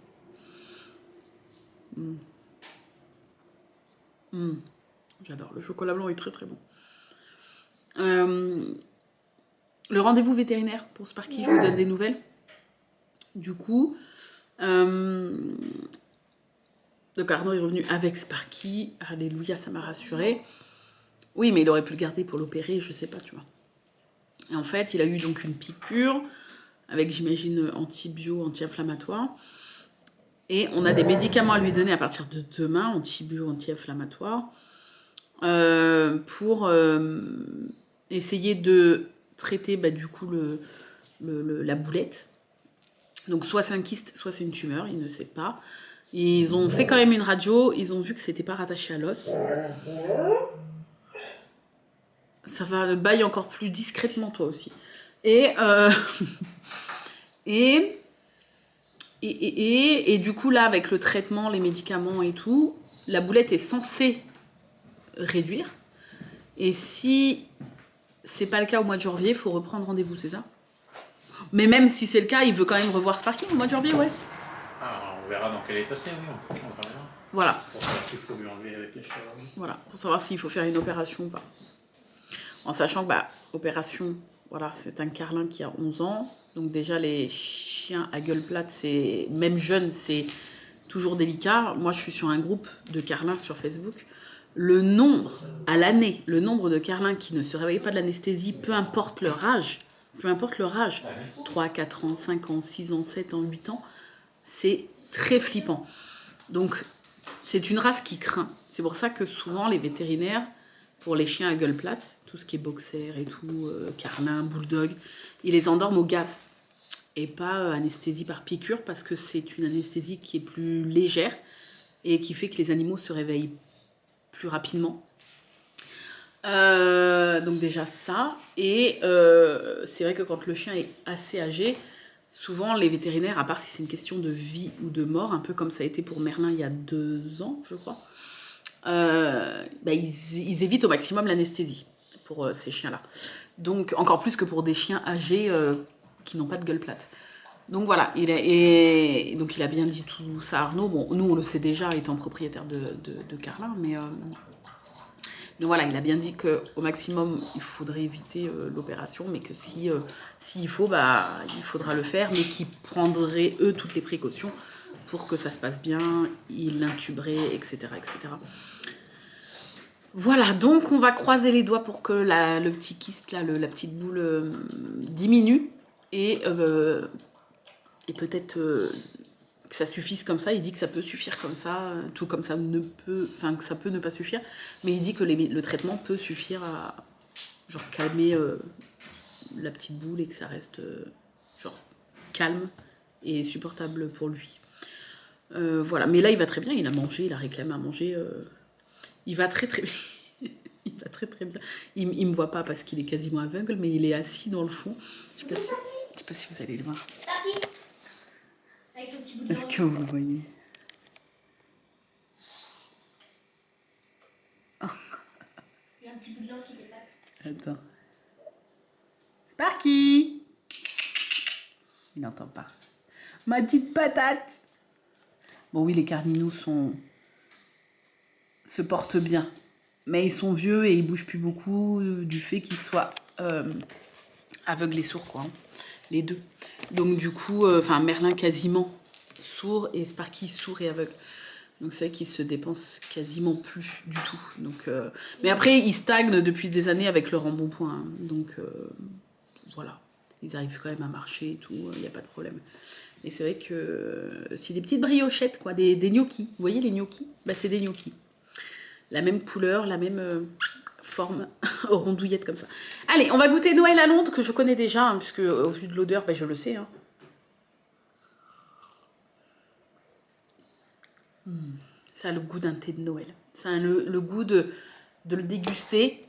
J'adore. Le chocolat blanc est très très bon. Le rendez-vous vétérinaire pour Sparky, je vous donne des nouvelles. Du coup, donc Arnaud est revenu avec Sparky. Alléluia, ça m'a rassurée. Oui, mais il aurait pu le garder pour l'opérer, je sais pas, tu vois. Et en fait, il a eu donc une piqûre avec, j'imagine, antibio, anti-inflammatoire. Et on a des médicaments à lui donner à partir de demain, antibio, anti-inflammatoire, pour essayer de traiter du coup la boulette. Donc soit c'est un kyste, soit c'est une tumeur, il ne sait pas. Ils ont fait quand même une radio, ils ont vu que c'était pas rattaché à l'os. Ça va, baille encore plus discrètement toi aussi. Et du coup là avec le traitement, les médicaments et tout, la boulette est censée réduire. Et si c'est pas le cas au mois de janvier, il faut reprendre rendez-vous, c'est ça? Mais même si c'est le cas, il veut quand même revoir Sparky au mois de janvier, ouais. Ah, on verra dans quel état c'est, oui, on verra. Voilà. Pour savoir s'il faut lui enlever avec les cheveux. Voilà, pour savoir s'il faut faire une opération ou pas. En sachant que, opération, voilà, c'est un carlin qui a 11 ans. Donc déjà, les chiens à gueule plate, même jeunes, c'est toujours délicat. Moi, je suis sur un groupe de carlins sur Facebook. Le nombre, à l'année, le nombre de carlins qui ne se réveillent pas de l'anesthésie, peu importe leur âge, 3, 4 ans, 5 ans, 6 ans, 7 ans, 8 ans, c'est très flippant. Donc, c'est une race qui craint. C'est pour ça que souvent, les vétérinaires, pour les chiens à gueule plate, tout ce qui est boxer et tout, carlin, bulldog, ils les endorment au gaz. et pas anesthésie par piqûre parce que c'est une anesthésie qui est plus légère et qui fait que les animaux se réveillent plus rapidement. Donc déjà ça, et c'est vrai que quand le chien est assez âgé, souvent les vétérinaires, à part si c'est une question de vie ou de mort, un peu comme ça a été pour Merlin il y a 2 ans, je crois, ils évitent au maximum l'anesthésie pour ces chiens-là. Donc encore plus que pour des chiens âgés qui n'ont pas de gueule plate. Donc voilà, donc il a bien dit tout ça à Arnaud. Bon, nous on le sait déjà étant propriétaire de Carlin, mais voilà, il a bien dit qu'au maximum il faudrait éviter l'opération, mais que s'il faut, il faudra le faire, mais qu'ils prendraient eux toutes les précautions pour que ça se passe bien, ils l'intuberaient, etc., etc. Voilà, donc on va croiser les doigts pour que le petit kyste, là, la petite boule diminue et peut-être que ça suffise comme ça. Il dit que ça peut suffire comme ça, tout comme ça que ça peut ne pas suffire, mais il dit que le traitement peut suffire à genre calmer la petite boule et que ça reste genre calme et supportable pour lui. Voilà, mais là il va très bien, il a mangé, il a réclamé à manger. Il va très très bien. Il va très très bien. Il me voit pas parce qu'il est quasiment aveugle, mais il est assis dans le fond. Je sais pas si vous allez le voir. Avec son petit bout de Est-ce langue. que vous le voyez? Il y a un petit bout de langue qui dépasse. Attends. Sparky! Il n'entend pas. Ma petite patate! Bon oui, les Carninos se portent bien. Mais ils sont vieux et ils bougent plus beaucoup du fait qu'ils soient aveugles et sourds, quoi. Hein. Les deux. Donc du coup, Merlin quasiment sourd et Sparky sourd et aveugle. Donc c'est vrai qu'ils se dépensent quasiment plus du tout. Donc, mais après, ils stagnent depuis des années avec leur embonpoint. Hein. Donc voilà, ils arrivent quand même à marcher et tout, il n'y a pas de problème. Mais c'est vrai que c'est des petites briochettes, quoi, des gnocchis. Vous voyez les gnocchis? C'est des gnocchis. La même couleur, la même forme, rondouillette comme ça. Allez, on va goûter Noël à Londres, que je connais déjà, hein, puisque au vu de l'odeur, je le sais. Hein. Ça a le goût d'un thé de Noël. Ça a le goût de le déguster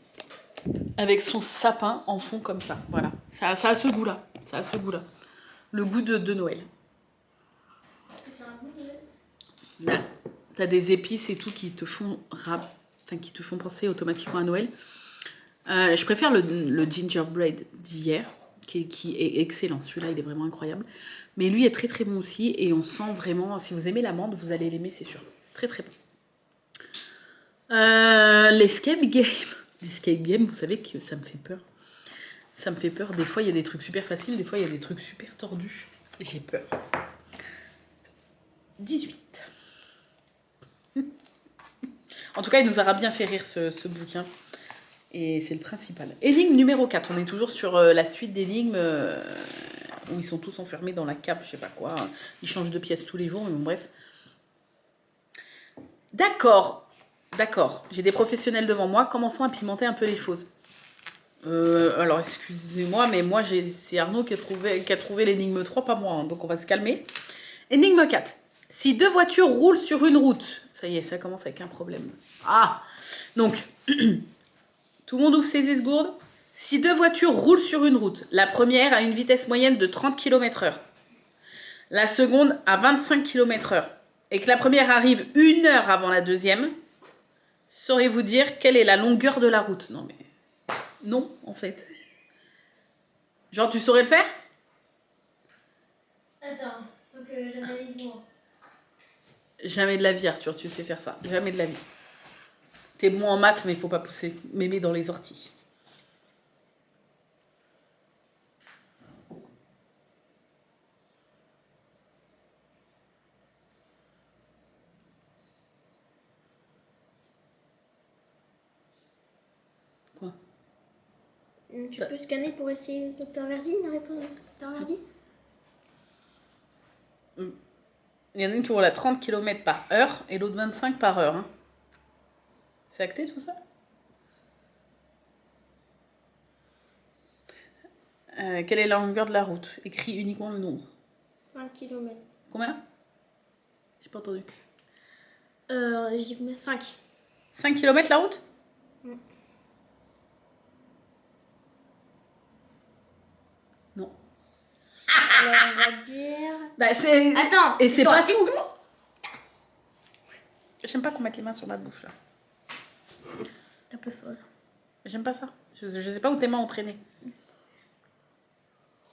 avec son sapin en fond comme ça. Voilà, ça a ce goût-là. Ça a ce goût-là. Le goût de Noël. Est-ce que c'est un goût de Noël? Là, t'as des épices et tout qui te font penser automatiquement à Noël. Je préfère le gingerbread d'hier, qui est excellent. Celui-là, il est vraiment incroyable. Mais lui est très très bon aussi. Et on sent vraiment, si vous aimez l'amande, vous allez l'aimer, c'est sûr. Très très bon. L'escape game. L'escape game, vous savez que ça me fait peur. Ça me fait peur. Des fois, il y a des trucs super faciles. Des fois, il y a des trucs super tordus. J'ai peur. 18. En tout cas, il nous aura bien fait rire ce bouquin. Et c'est le principal. Énigme numéro 4. On est toujours sur la suite d'énigmes où ils sont tous enfermés dans la cave, je sais pas quoi. Ils changent de pièce tous les jours, mais bon, bref. D'accord. J'ai des professionnels devant moi. Commençons à pimenter un peu les choses. Alors, excusez-moi, mais moi, c'est Arnaud qui a trouvé l'énigme 3, pas moi. Hein, donc, on va se calmer. Énigme 4. Si 2 voitures roulent sur une route... Ça y est, ça commence avec un problème. Ah! Donc... Tout le monde ouvre ses esgourdes. Si 2 voitures roulent sur une route, la première a une vitesse moyenne de 30 km/h, la seconde à 25 km/h, et que la première arrive 1 heure avant la deuxième, saurez-vous dire quelle est la longueur de la route? Non, mais... Non, en fait. Genre, tu saurais le faire? Attends, faut que j'analyse moi. Jamais de la vie, Arthur, tu sais faire ça. Jamais de la vie. T'es bon en maths, mais il faut pas pousser mémé dans les orties. Quoi? Tu peux scanner pour essayer Dr Verdi, une réponse de Dr Verdi? Il y en a une qui roule à 30 km/h et l'autre 25 par heure. Hein. C'est acté tout ça? Quelle est la longueur de la route? Écris uniquement le nombre. 1 km. Combien? J'ai pas entendu. Je dis combien? 5. 5 km la route? Non. Alors on va dire... Bah c'est... Attends. Et c'est pas attends, tout. J'aime pas qu'on mette les mains sur ma bouche là. T'es un peu folle. J'aime pas ça. Je sais pas où tes mains ont traîné.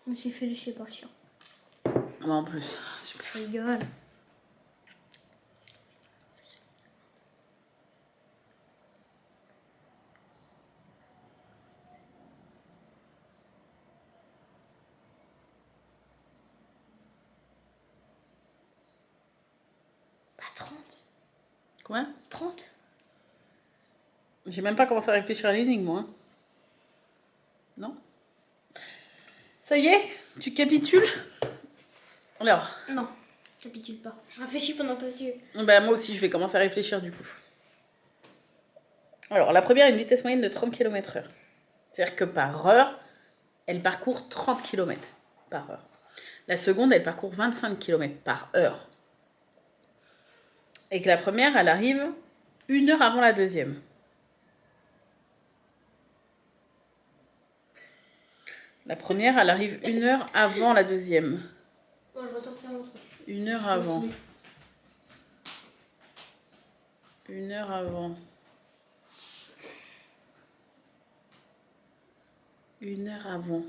Je me suis fait lécher par le chien. Ah, en plus. Super. Je rigole. Pas 30. Combien? 30. J'ai même pas commencé à réfléchir à l'énigme, moi. Hein. Non? Ça y est? Tu capitules? Alors. Non, je capitule pas. Je réfléchis pendant que tu... Bah, moi aussi, je vais commencer à réfléchir du coup. Alors, la première a une vitesse moyenne de 30 km/h. C'est-à-dire que par heure, elle parcourt 30 km par heure. La seconde, elle parcourt 25 km par heure. Et que la première, elle arrive 1 heure avant la deuxième. La première, elle arrive 1 heure avant la deuxième. Moi, je retente ça autre. 1 heure avant. 1 heure avant. 1 heure avant.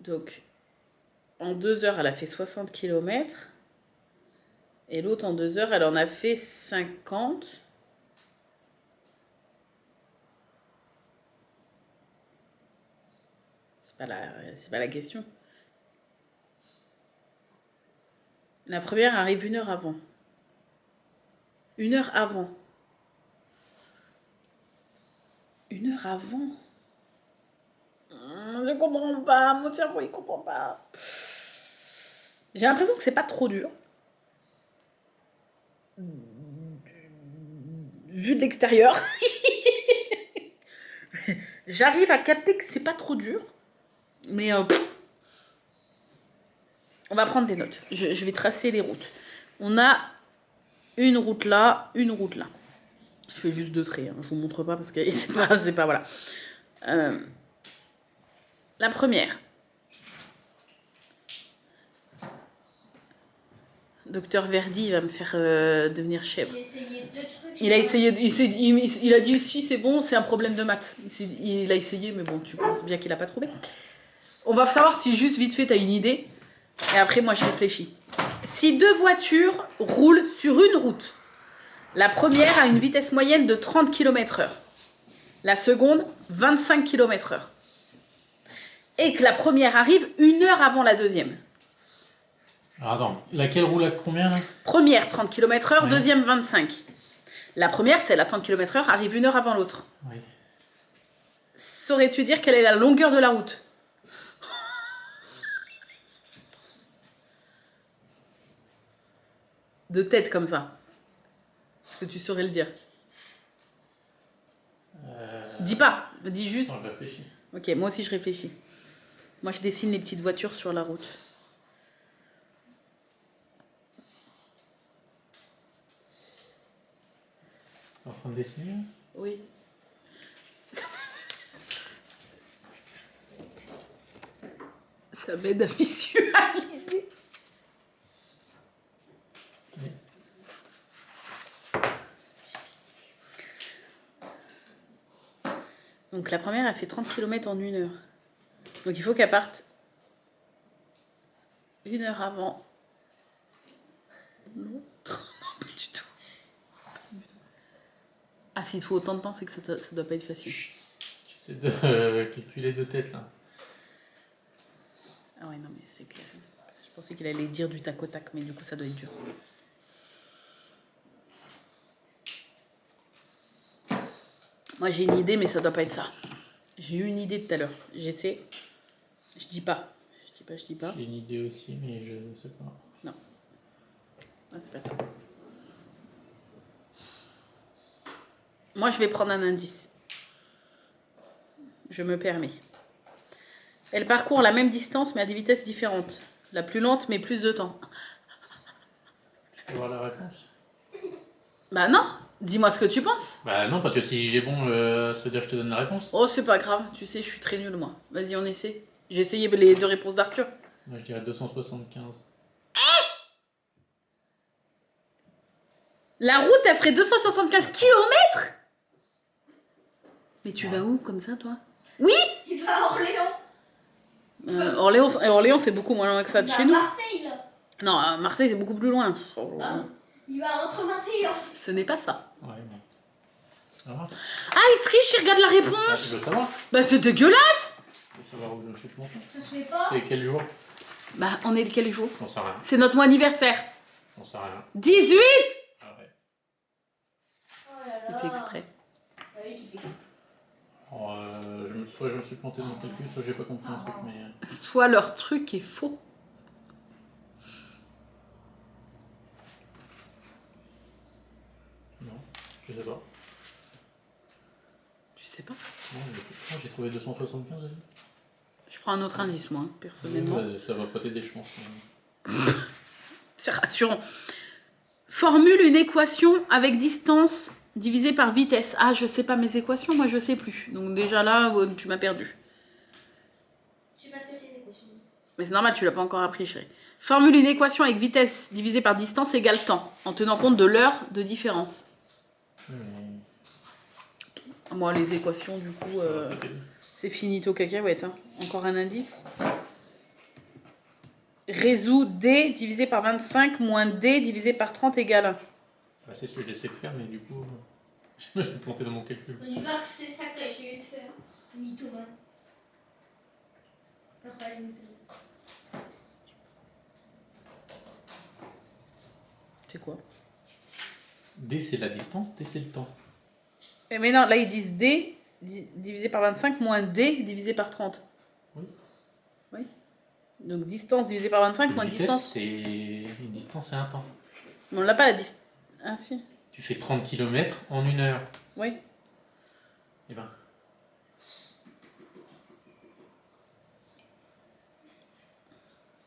Donc, en 2 heures, elle a fait 60 km. Et l'autre, en 2 heures, elle en a fait 50. C'est pas la question. La première arrive 1 heure avant. 1 heure avant. 1 heure avant. Je comprends pas. Mon cerveau, il comprend pas. J'ai l'impression que c'est pas trop dur. Vu de l'extérieur. J'arrive à capter que c'est pas trop dur. Mais on va prendre des notes. Je vais tracer les routes. On a une route là, une route là. Je fais juste 2 traits. Hein. Je vous montre pas parce que c'est pas voilà. La première. Docteur Verdi va me faire devenir chèvre. J'ai essayé 2 trucs. Il a essayé, il a dit si c'est bon, c'est un problème de maths. Il a essayé, mais bon, tu penses bien qu'il a pas trouvé. On va savoir si juste vite fait t'as une idée. Et après, moi, je réfléchis. Si 2 voitures roulent sur une route, la première a une vitesse moyenne de 30 km/h. La seconde, 25 km/h. Et que la première arrive 1 heure avant la deuxième. Alors attends, laquelle roule à combien là? Première, 30 km/h, Ouais. deuxième, 25. La première, celle à 30 km/h, arrive 1 heure avant l'autre. Oui. Saurais-tu dire quelle est la longueur de la route? De tête comme ça. Est-ce que tu saurais le dire? Dis pas, dis juste. On réfléchit. Ok, moi aussi je réfléchis. Moi je dessine les petites voitures sur la route. T'es en train de dessiner là? Oui. Ça m'aide à visualiser. Oui. Donc la première, elle fait 30 km en 1 heure. Donc il faut qu'elle parte 1 heure avant l'autre. Non, pas du tout. Ah, s'il te faut autant de temps, c'est que ça doit pas être facile. J'essaie de calculer de tête là. Ah ouais, non, mais c'est clair. Je pensais qu'il allait dire du tac au tac, mais du coup, ça doit être dur. Moi, j'ai une idée, mais ça doit pas être ça. J'ai eu une idée tout à l'heure. J'essaie. Je dis pas. Je dis pas. J'ai une idée aussi, mais je ne sais pas. Non. Ah, c'est pas ça. Moi, je vais prendre un indice. Je me permets. Elle parcourt la même distance mais à des vitesses différentes. La plus lente mais plus de temps. Tu veux voir la réponse? Bah non, dis-moi ce que tu penses. Bah non, parce que si j'ai bon, ça veut dire que je te donne la réponse. Oh, c'est pas grave, tu sais, je suis très nulle moi. Vas-y, on essaie. J'ai essayé les 2 réponses d'Arthur. Moi je dirais 275. La route, elle ferait 275 km. Mais tu vas où comme ça, toi? Oui. Il va à Orléans. Orléans, c'est beaucoup moins loin que ça de Il va chez à nous. Marseille, là. Non, Marseille, c'est beaucoup plus loin. Il va entre Marseille et Orléans. Ce n'est pas ça. Ouais, bon. Ça va? Ah, il triche, il regarde la Ah, réponse. tu veux savoir? Bah, c'est dégueulasse. Tu veux savoir où je me suis planté? Ça se fait pas. C'est quel jour? Bah, on est le quel jour? J'en sais rien. C'est notre mois anniversaire. J'en sais rien. 18. Ah ouais. Oh là là. Il fait exprès. Bah oui, il fait exprès. Alors, soit je me suis planté dans le calcul, soit j'ai pas compris un truc, mais... Soit leur truc est faux. Non, je sais pas. Tu sais pas? Non, j'ai trouvé 275 aussi. Je prends un autre indice, moi, personnellement. Ouais, ça va pas t'aider, je pense. C'est rassurant. Formule une équation avec distance divisée par vitesse. Ah, je sais pas mes équations, moi je sais plus. Donc déjà là, tu m'as perdu. Je sais pas ce que c'est l'équation. Mais c'est normal, tu l'as pas encore appris, chérie. Formule une équation avec vitesse divisée par distance égale temps, en tenant compte de l'heure de différence. Moi, les équations, du coup, c'est finito cacahuète. Hein. Encore un indice. Résous D divisé par 25 moins D divisé par 30 égale 1. Bah, c'est ce que j'essaie de faire, mais du coup, je me suis planté dans mon calcul. Je dis pas que c'est ça que t'as essayé de faire. Mythomane. Alors, pas les mythomanes. C'est quoi? D c'est la distance, T c'est le temps. Mais non, là ils disent D divisé par 25 moins D divisé par 30. Oui. Oui. Donc distance divisé par 25 moins Vitesse, distance. c'est une distance et un temps. Mais on l'a pas la distance. Ah si. Tu fais 30 km en 1 heure. Oui. Eh ben.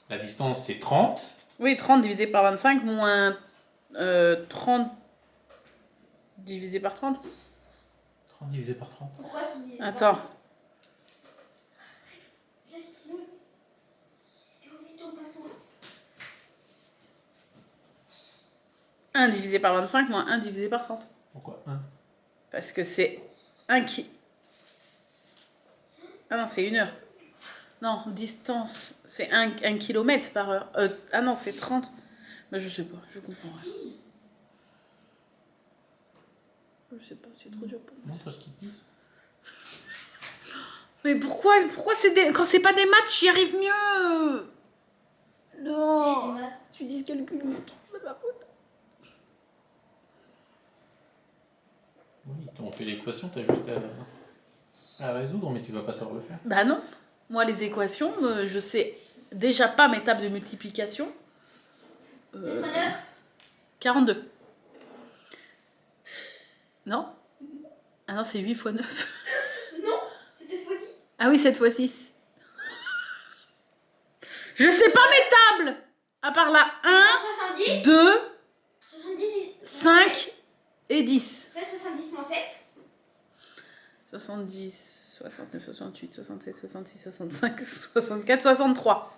La distance c'est 30. Oui, 30 divisé par 25 moins 30 divisé par 30. 30 divisé par 30. Pourquoi tu me dis ça? Attends. Laisse-le. T'es au vite au plateau. 1 divisé par 25 moins 1 divisé par 30. Pourquoi 1? Parce que c'est 1 qui... Ah non, c'est 1 heure. Non, distance, c'est 1 km par heure. Ah non, c'est 30. Bah, je sais pas, je comprends rien. Je sais pas, c'est trop dur pour moi. Montre ce qu'ils disent. Mais pourquoi c'est quand c'est pas des maths, j'y arrive mieux? Non, C'est des maths. tu dis calculique, c'est pas faute. Oui, ils t'ont fait l'équation, t'as juste à résoudre, mais tu vas pas savoir le faire. Bah non, moi les équations, je sais déjà pas mes tables de multiplication. C'est ça là? 42. Non? Ah non, c'est 8 fois 9. Non, c'est cette fois-ci. Ah oui, 7 fois 6. Je sais pas mes tables! À part la 1, 70. 2, 70. 5 et 10. Fais 70 moins 7. 70, 69, 68, 67, 66, 65, 64, 63.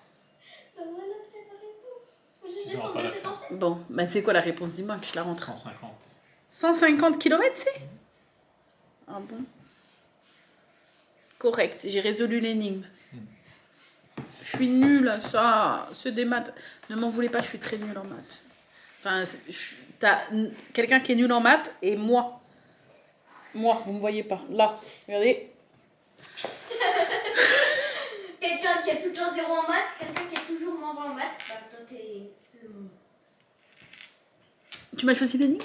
Bah voilà, peut-être la réponse. J'ai Tu sauras pas descendu la cette faire. ancienne. Bon, bah c'est quoi la réponse? Dis-moi que je la rentre. 150. 150 km, c'est? Ah bon? Correct, j'ai résolu l'énigme. Je suis nulle à ça. C'est des maths. Ne m'en voulez pas, je suis très nulle en maths. Enfin, t'as quelqu'un qui est nul en maths et moi. Moi, vous me voyez pas. Là, regardez. Quelqu'un qui a tout le temps 0 en maths, quelqu'un qui a toujours moins 20 en maths, bah toi t'es le monde. Tu m'as choisi l'énigme?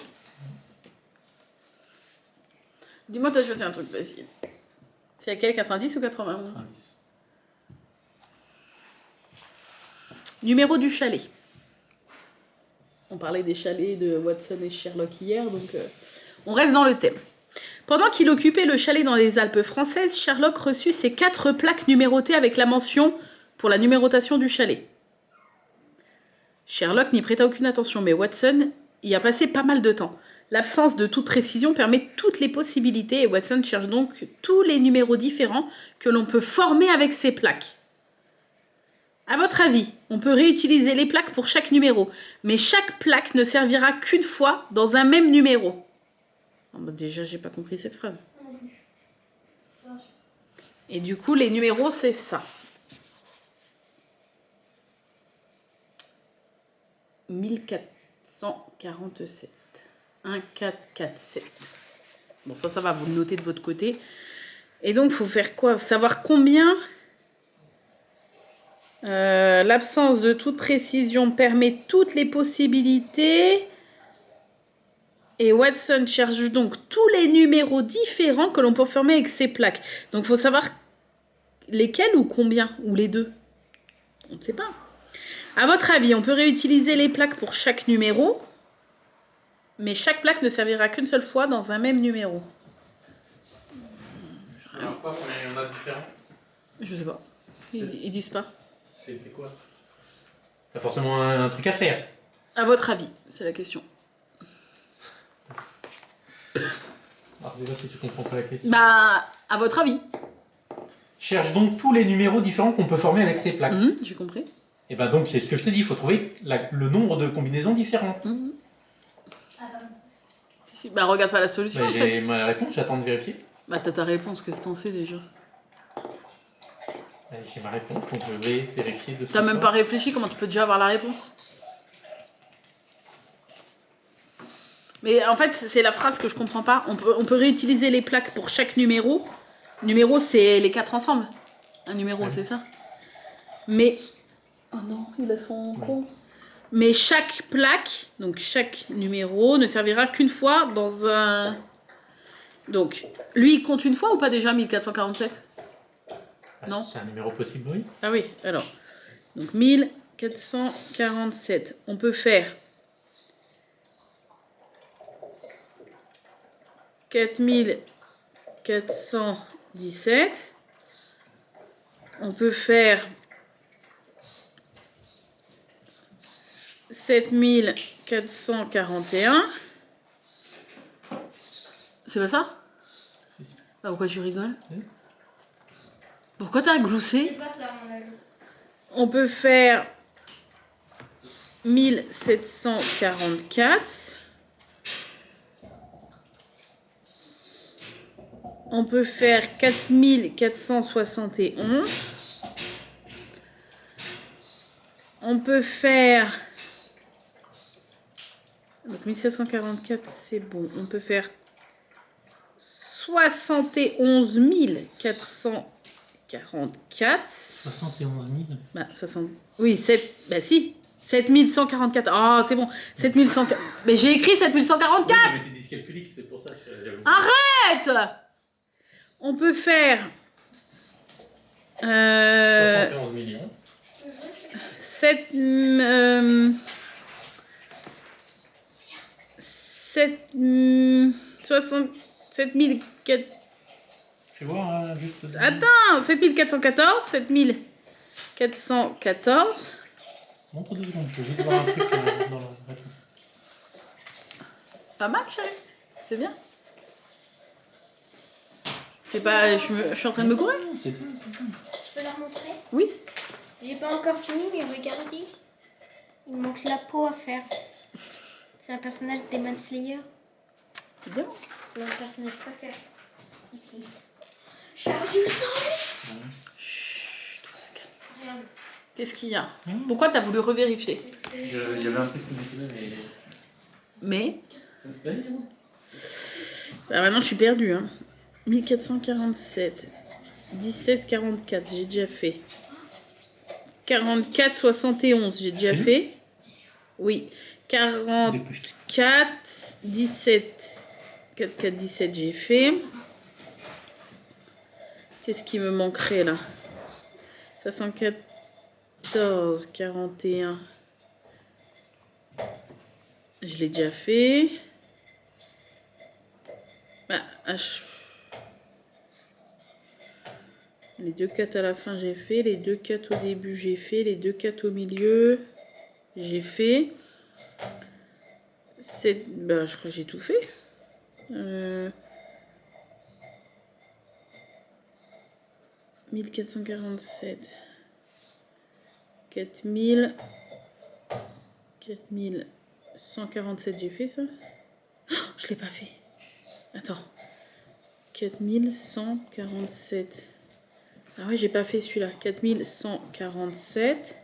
Dis-moi, t'as choisi un truc facile. C'est laquelle, 90 ou 91? 90. Numéro du chalet. On parlait des chalets de Watson et Sherlock hier, donc on reste dans le thème. Pendant qu'il occupait le chalet dans les Alpes françaises, Sherlock reçut ses 4 plaques numérotées avec la mention pour la numérotation du chalet. Sherlock n'y prêta aucune attention, mais Watson y a passé pas mal de temps. L'absence de toute précision permet toutes les possibilités et Watson cherche donc tous les numéros différents que l'on peut former avec ces plaques. À votre avis, on peut réutiliser les plaques pour chaque numéro, mais chaque plaque ne servira qu'une fois dans un même numéro. Oh bah déjà, j'ai pas compris cette phrase. Et du coup, les numéros, c'est ça. 1447. 1447. Bon, ça va, vous le notez de votre côté. Et donc, il faut faire quoi? Savoir combien... l'absence de toute précision permet toutes les possibilités. Et Watson cherche donc tous les numéros différents que l'on peut former avec ces plaques. Donc, il faut savoir lesquels ou combien, ou les deux. On ne sait pas. À votre avis, on peut réutiliser les plaques pour chaque numéro, mais chaque plaque ne servira qu'une seule fois dans un même numéro. Alors quoi, combien il y en a différents? Je sais pas. Ils disent pas. C'était quoi? T'as forcément un truc à faire. À votre avis, c'est la question. Alors déjà, si tu comprends pas la question. Bah, à votre avis. Cherche donc tous les numéros différents qu'on peut former avec ces plaques. J'ai compris. Et ben donc, c'est ce que je te dis, il faut trouver le nombre de combinaisons différentes. Si, bah, regarde pas la solution. Bah, en j'ai fait. ma réponse, j'attends de vérifier. Bah, t'as ta réponse, qu'est-ce que t'en sais déjà? J'ai ma réponse, donc je vais vérifier de T'as même pas réfléchi, comment tu peux déjà avoir la réponse? Mais en fait, c'est la phrase que je comprends pas. On peut réutiliser les plaques pour chaque numéro. Numéro, c'est les 4 ensemble. Un numéro, Ouais. c'est ça. Mais... Oh non, il a son con. Mais chaque plaque, donc chaque numéro, ne servira qu'une fois dans un... Donc, lui, il compte une fois ou pas déjà 1447? Non. C'est un numéro possible, oui. Ah oui, alors. Donc 1447. On peut faire 4417. On peut faire 7441. C'est pas ça? Si, si. Ah, pourquoi tu rigoles? Oui. Pourquoi t'as C'est gloussé? pas ça, à mon avis. On peut faire 1744. On peut faire 4471. On peut faire... Donc 1744, c'est bon. On peut faire 71 444. 71 000. Bah, 60... Oui, 7... Bah si. 7144. Ah, c'est bon. 7100... Mais j'ai écrit 7144. Oui, mais t'es dyscalculique, c'est pour ça que j'avoue. Arrête. On peut faire... 71 millions. 7... 7004... Fais voir, hein, juste. Attends, 7414, 7414. Montre 2 secondes, je veux juste voir un truc dans la réponse. Pas mal, chérie. C'est bien. C'est pas... Je suis en train de me courir. C'est ça. Je peux leur montrer? Oui. J'ai pas encore fini, mais regardez. Il me manque la peau à faire. C'est un personnage de Demon Slayer. C'est bien. C'est mon personnage préféré. Charge du sang. Chut, tout se calme. Rien. Qu'est-ce qu'il y a? Pourquoi t'as voulu revérifier? Il y avait un truc qui me mais. Mais... Vas-y, dis-moi. Bah maintenant, je suis perdue. Hein. 1447. 1744, j'ai déjà fait. 44 71, j'ai déjà fait. Oui. 44 17. 44 17, j'ai fait. Qu'est-ce qui me manquerait là? 74 41. Je l'ai déjà fait. Bah, les 2 4 à la fin, j'ai fait. Les 2 4 au début, j'ai fait. Les 2 4 au milieu, j'ai fait. Bah, je crois que j'ai tout fait. 1447. 4147, j'ai fait ça. Oh, je l'ai pas fait. Attends. 4147. Ah ouais, j'ai pas fait celui-là. 4147.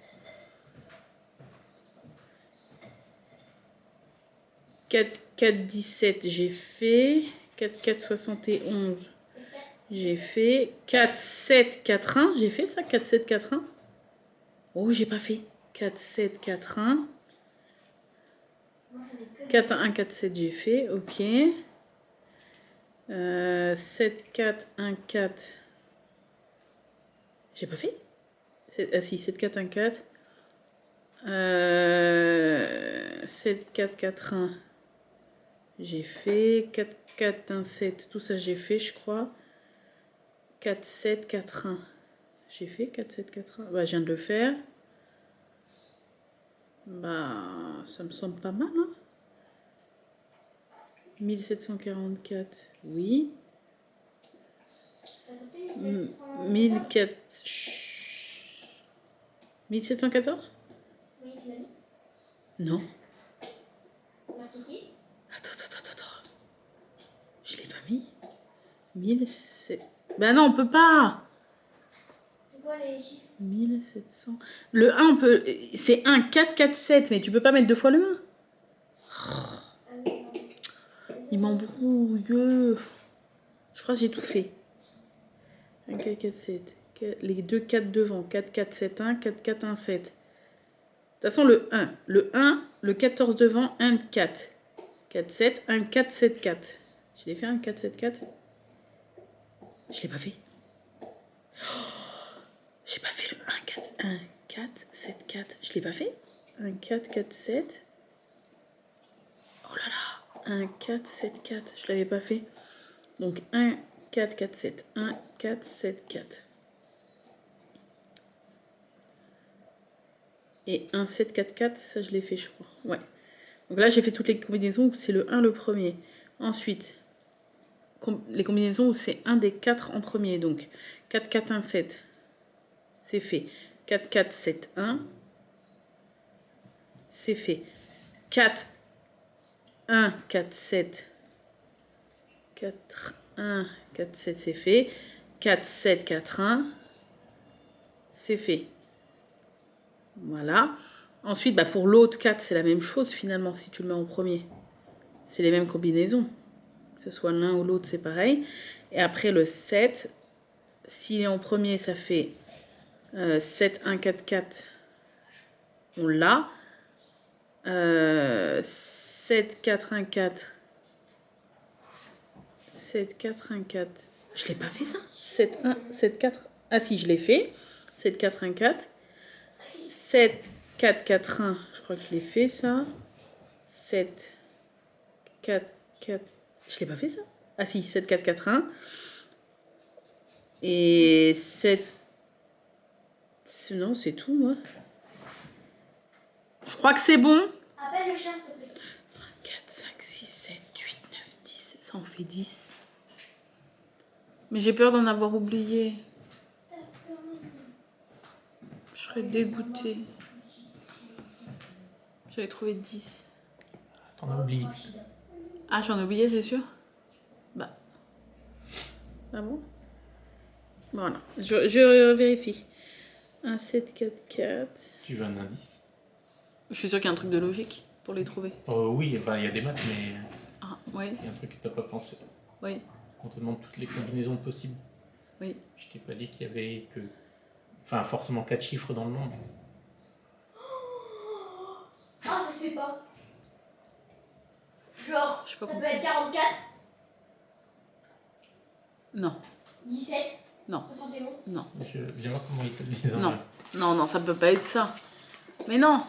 4417, j'ai fait. 4471, j'ai fait. 4741, j'ai fait ça. 4741. Oh, j'ai pas fait. 4741. 4147, j'ai fait. Ok. 7414. J'ai pas fait. Ah si, 7414. 7441. J'ai fait. 4417. Tout ça, j'ai fait, je crois. 4741. J'ai fait 4741. Bah, je viens de le faire. Bah, ça me semble pas mal, hein. 1744, oui. 1714. Oui, tu l'as mis. Non. Merci qui? Attends. Je l'ai pas mis. 1700. Bah non, on peut pas. C'est quoi les chiffres? 1700. Le 1, on peut. C'est 1, 4, 4, 7, mais tu peux pas mettre 2 fois le 1. Il m'embrouille. Je crois que j'ai tout fait. 1, 4, 4, 7. Les 2 4 devant. 4, 4, 7, 1, 4, 4, 1, 7. De toute façon, le 1. Le 1, le 14 devant, 1, 4. 4, 7, 1, 4, 7, 4. Je l'ai fait, 1, 4, 7, 4. Je l'ai pas fait. J'ai pas fait le 1, 4, 7, 4. Je l'ai pas fait. 1, 4, 4, 7. Oh là là. 1, 4, 7, 4. Je l'avais pas fait. Donc 1, 4, 4, 7. 1, 4, 7, 4. Et 1, 7, 4, 4. Ça, je l'ai fait, je crois. Ouais. Donc là, j'ai fait toutes les combinaisons où c'est le 1 le premier. Ensuite, les combinaisons où c'est 1 des 4 en premier. Donc 4, 4, 1, 7. C'est fait. 4, 4, 7, 1. C'est fait. 4, 1, 4, 7. 4, 1, 4, 7, c'est fait. 4, 7, 4, 1. C'est fait. Voilà. Ensuite, bah pour l'autre 4, c'est la même chose finalement si tu le mets en premier. C'est les mêmes combinaisons. Que ce soit l'un ou l'autre, c'est pareil. Et après le 7, s'il est en premier, ça fait 7, 1, 4, 4. On l'a. 7, 4, 1, 4. 7, 4, 1, 4. Je l'ai pas fait ça. 7, 1, 7, 4. Ah si, je l'ai fait. 7, 4, 1, 4. 7, 4, 4, 1. Je crois que je l'ai fait ça. 7, 4, 4. Je l'ai pas fait ça. Ah si, 7, 4, 4, 1. Et 7. Non, c'est tout, moi. Je crois que c'est bon. Appelle le chat, s'il te plaît. 4, 5, 6, 7, 8, 9, 10. Ça en fait 10. Mais j'ai peur d'en avoir oublié. Je serais dégoûtée. J'avais trouvé 10. T'en as oublié. Ah, j'en ai oublié, c'est sûr. Bah. Ah bon? Voilà. Je vérifie. 1, 7, 4, 4. Tu veux un indice? Je suis sûre qu'il y a un truc de logique pour les trouver. Oui, enfin, il y a des maths, mais Ah, ouais, il y a un truc que t'as pas pensé. oui, On te demande toutes les combinaisons possibles. oui. Je t'ai pas dit qu'il y avait que... Enfin, forcément 4 chiffres dans le monde. Ah, ça se fait pas. Genre, Je sais pas ça comment- peut être 44, Non, 17, non, 71. non. Je viens voir comment ils te le disent. Non. Non, ça peut pas être ça. Mais non,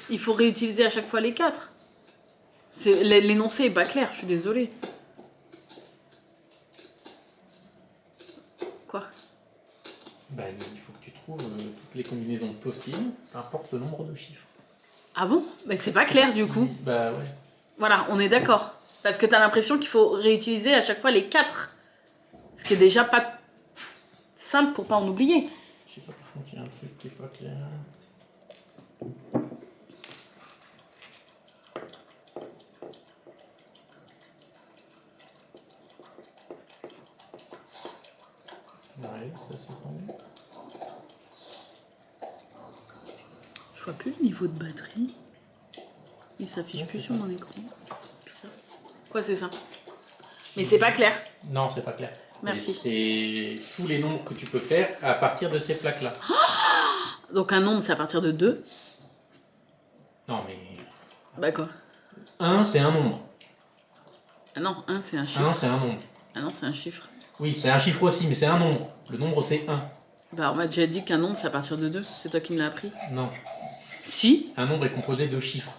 il faut réutiliser à chaque fois les 4. L'énoncé est pas clair, je suis désolée. les combinaisons possibles, peu importe le nombre de chiffres. Ah bon? Mais c'est pas clair du coup. Bah ouais. Voilà, on est d'accord. Parce que t'as l'impression qu'il faut réutiliser à chaque fois les 4. Ce qui est déjà pas simple pour pas en oublier. Je sais pas, par contre, il y a un truc qui est pas clair. Ouais, ça c'est bon. Je vois plus le niveau de batterie. Il s'affiche Ouais, plus c'est sur ça. mon écran. Tout ça. Quoi, c'est ça? Mais c'est pas clair. Non, c'est pas clair. Merci. Et c'est tous les nombres que tu peux faire à partir de ces plaques-là. Donc un nombre, c'est à partir de 2. Non, mais Bah quoi? 1, c'est un nombre. Ah non, 1 c'est un chiffre. 1, c'est un nombre. Ah non, c'est un chiffre. Oui, c'est un chiffre aussi, mais c'est un nombre. Le nombre, c'est 1. Bah on m'a déjà dit qu'un nombre, c'est à partir de 2. C'est toi qui me l'as appris. Non. Si. Un nombre est composé de chiffres.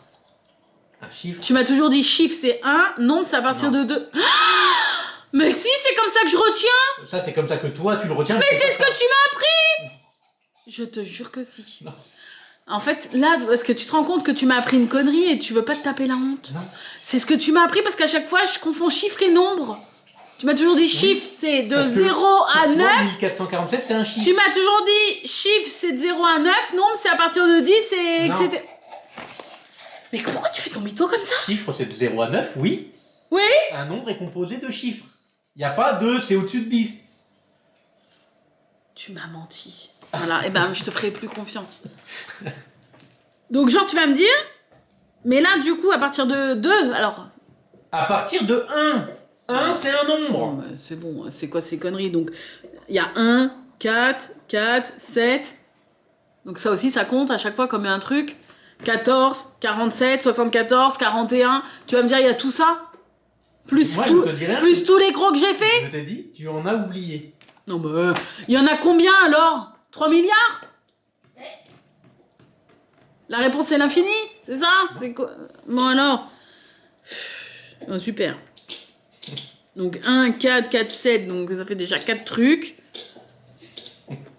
Un chiffre. Tu m'as toujours dit chiffre, c'est 1. Nombre, c'est à partir Non. de 2. Mais si, c'est comme ça que je retiens. Ça, c'est comme ça que toi, tu le retiens. Mais c'est ce que tu m'as appris. Je te jure que si. Non. En fait, là, parce que tu te rends compte que tu m'as appris une connerie et tu veux pas te taper la honte. Non. C'est ce que tu m'as appris parce qu'à chaque fois, je confonds chiffre et nombre. Tu m'as toujours dit chiffre, c'est de Parce que 0 à 9. Moi, 1447, c'est un chiffre. Tu m'as toujours dit chiffre, c'est de 0 à 9. Nombre, c'est à partir de 10 et Non. etc. Mais pourquoi tu fais ton mytho comme ça? Chiffre, c'est de 0 à 9, oui. Oui. Un nombre est composé de chiffres. Il n'y a pas de c'est au-dessus de 10. Tu m'as menti. Voilà, et ben je te ferai plus confiance. Donc genre tu vas me dire, mais là du coup à partir de 2, alors... À partir de 1. 1, c'est un Bon, nombre. bah, c'est bon, c'est quoi ces conneries? Donc il y a 1, 4, 4, 7. Donc ça aussi ça compte à chaque fois comme un truc. 14, 47, 74, 41. Tu vas me dire il y a tout ça? Plus, Moi, tout, je te dis rien. plus tous les gros que j'ai fait? Je t'ai dit, tu en as oublié. Non mais il y en a combien alors? 3 milliards? La réponse c'est l'infini? C'est ça? C'est quoi? Bon alors. Oh, super. Donc 1, 4, 4, 7. Donc ça fait déjà 4 trucs.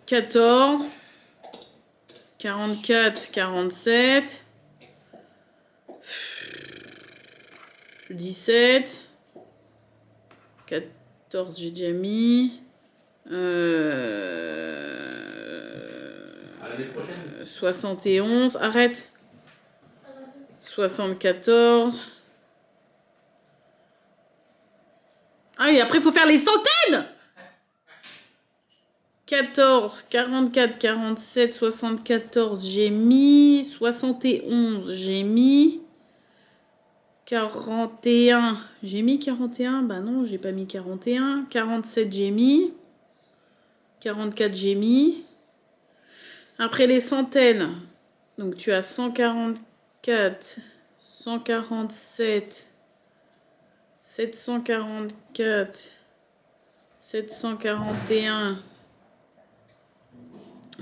14. 44, 47. 17. 14 j'ai déjà mis. À l'année prochaine. 71. Arrête. 74. Ah et après il faut faire les centaines. 14, 44, 47, 74 j'ai mis. 71 j'ai mis. 41 j'ai mis 41. Bah non j'ai pas mis 41. 47 j'ai mis. 44 j'ai mis. Après les centaines. Donc tu as 144, 147, 744, 741.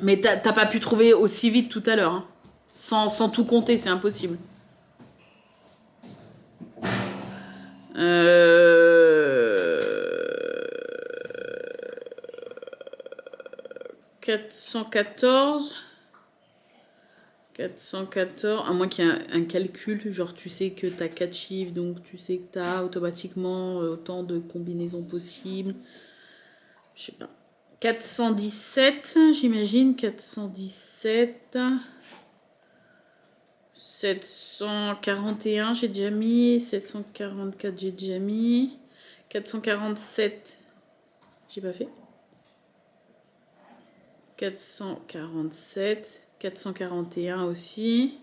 Mais t'as pas pu trouver aussi vite tout à l'heure. Hein. Sans tout compter, c'est impossible. 414. 414, à moins qu'il y ait un calcul, genre tu sais que tu as 4 chiffres, donc tu sais que tu as automatiquement autant de combinaisons possibles. Je sais pas. 417, j'imagine, 417. 741, j'ai déjà mis. 744, j'ai déjà mis. 447, j'ai pas fait. 447. 441 aussi.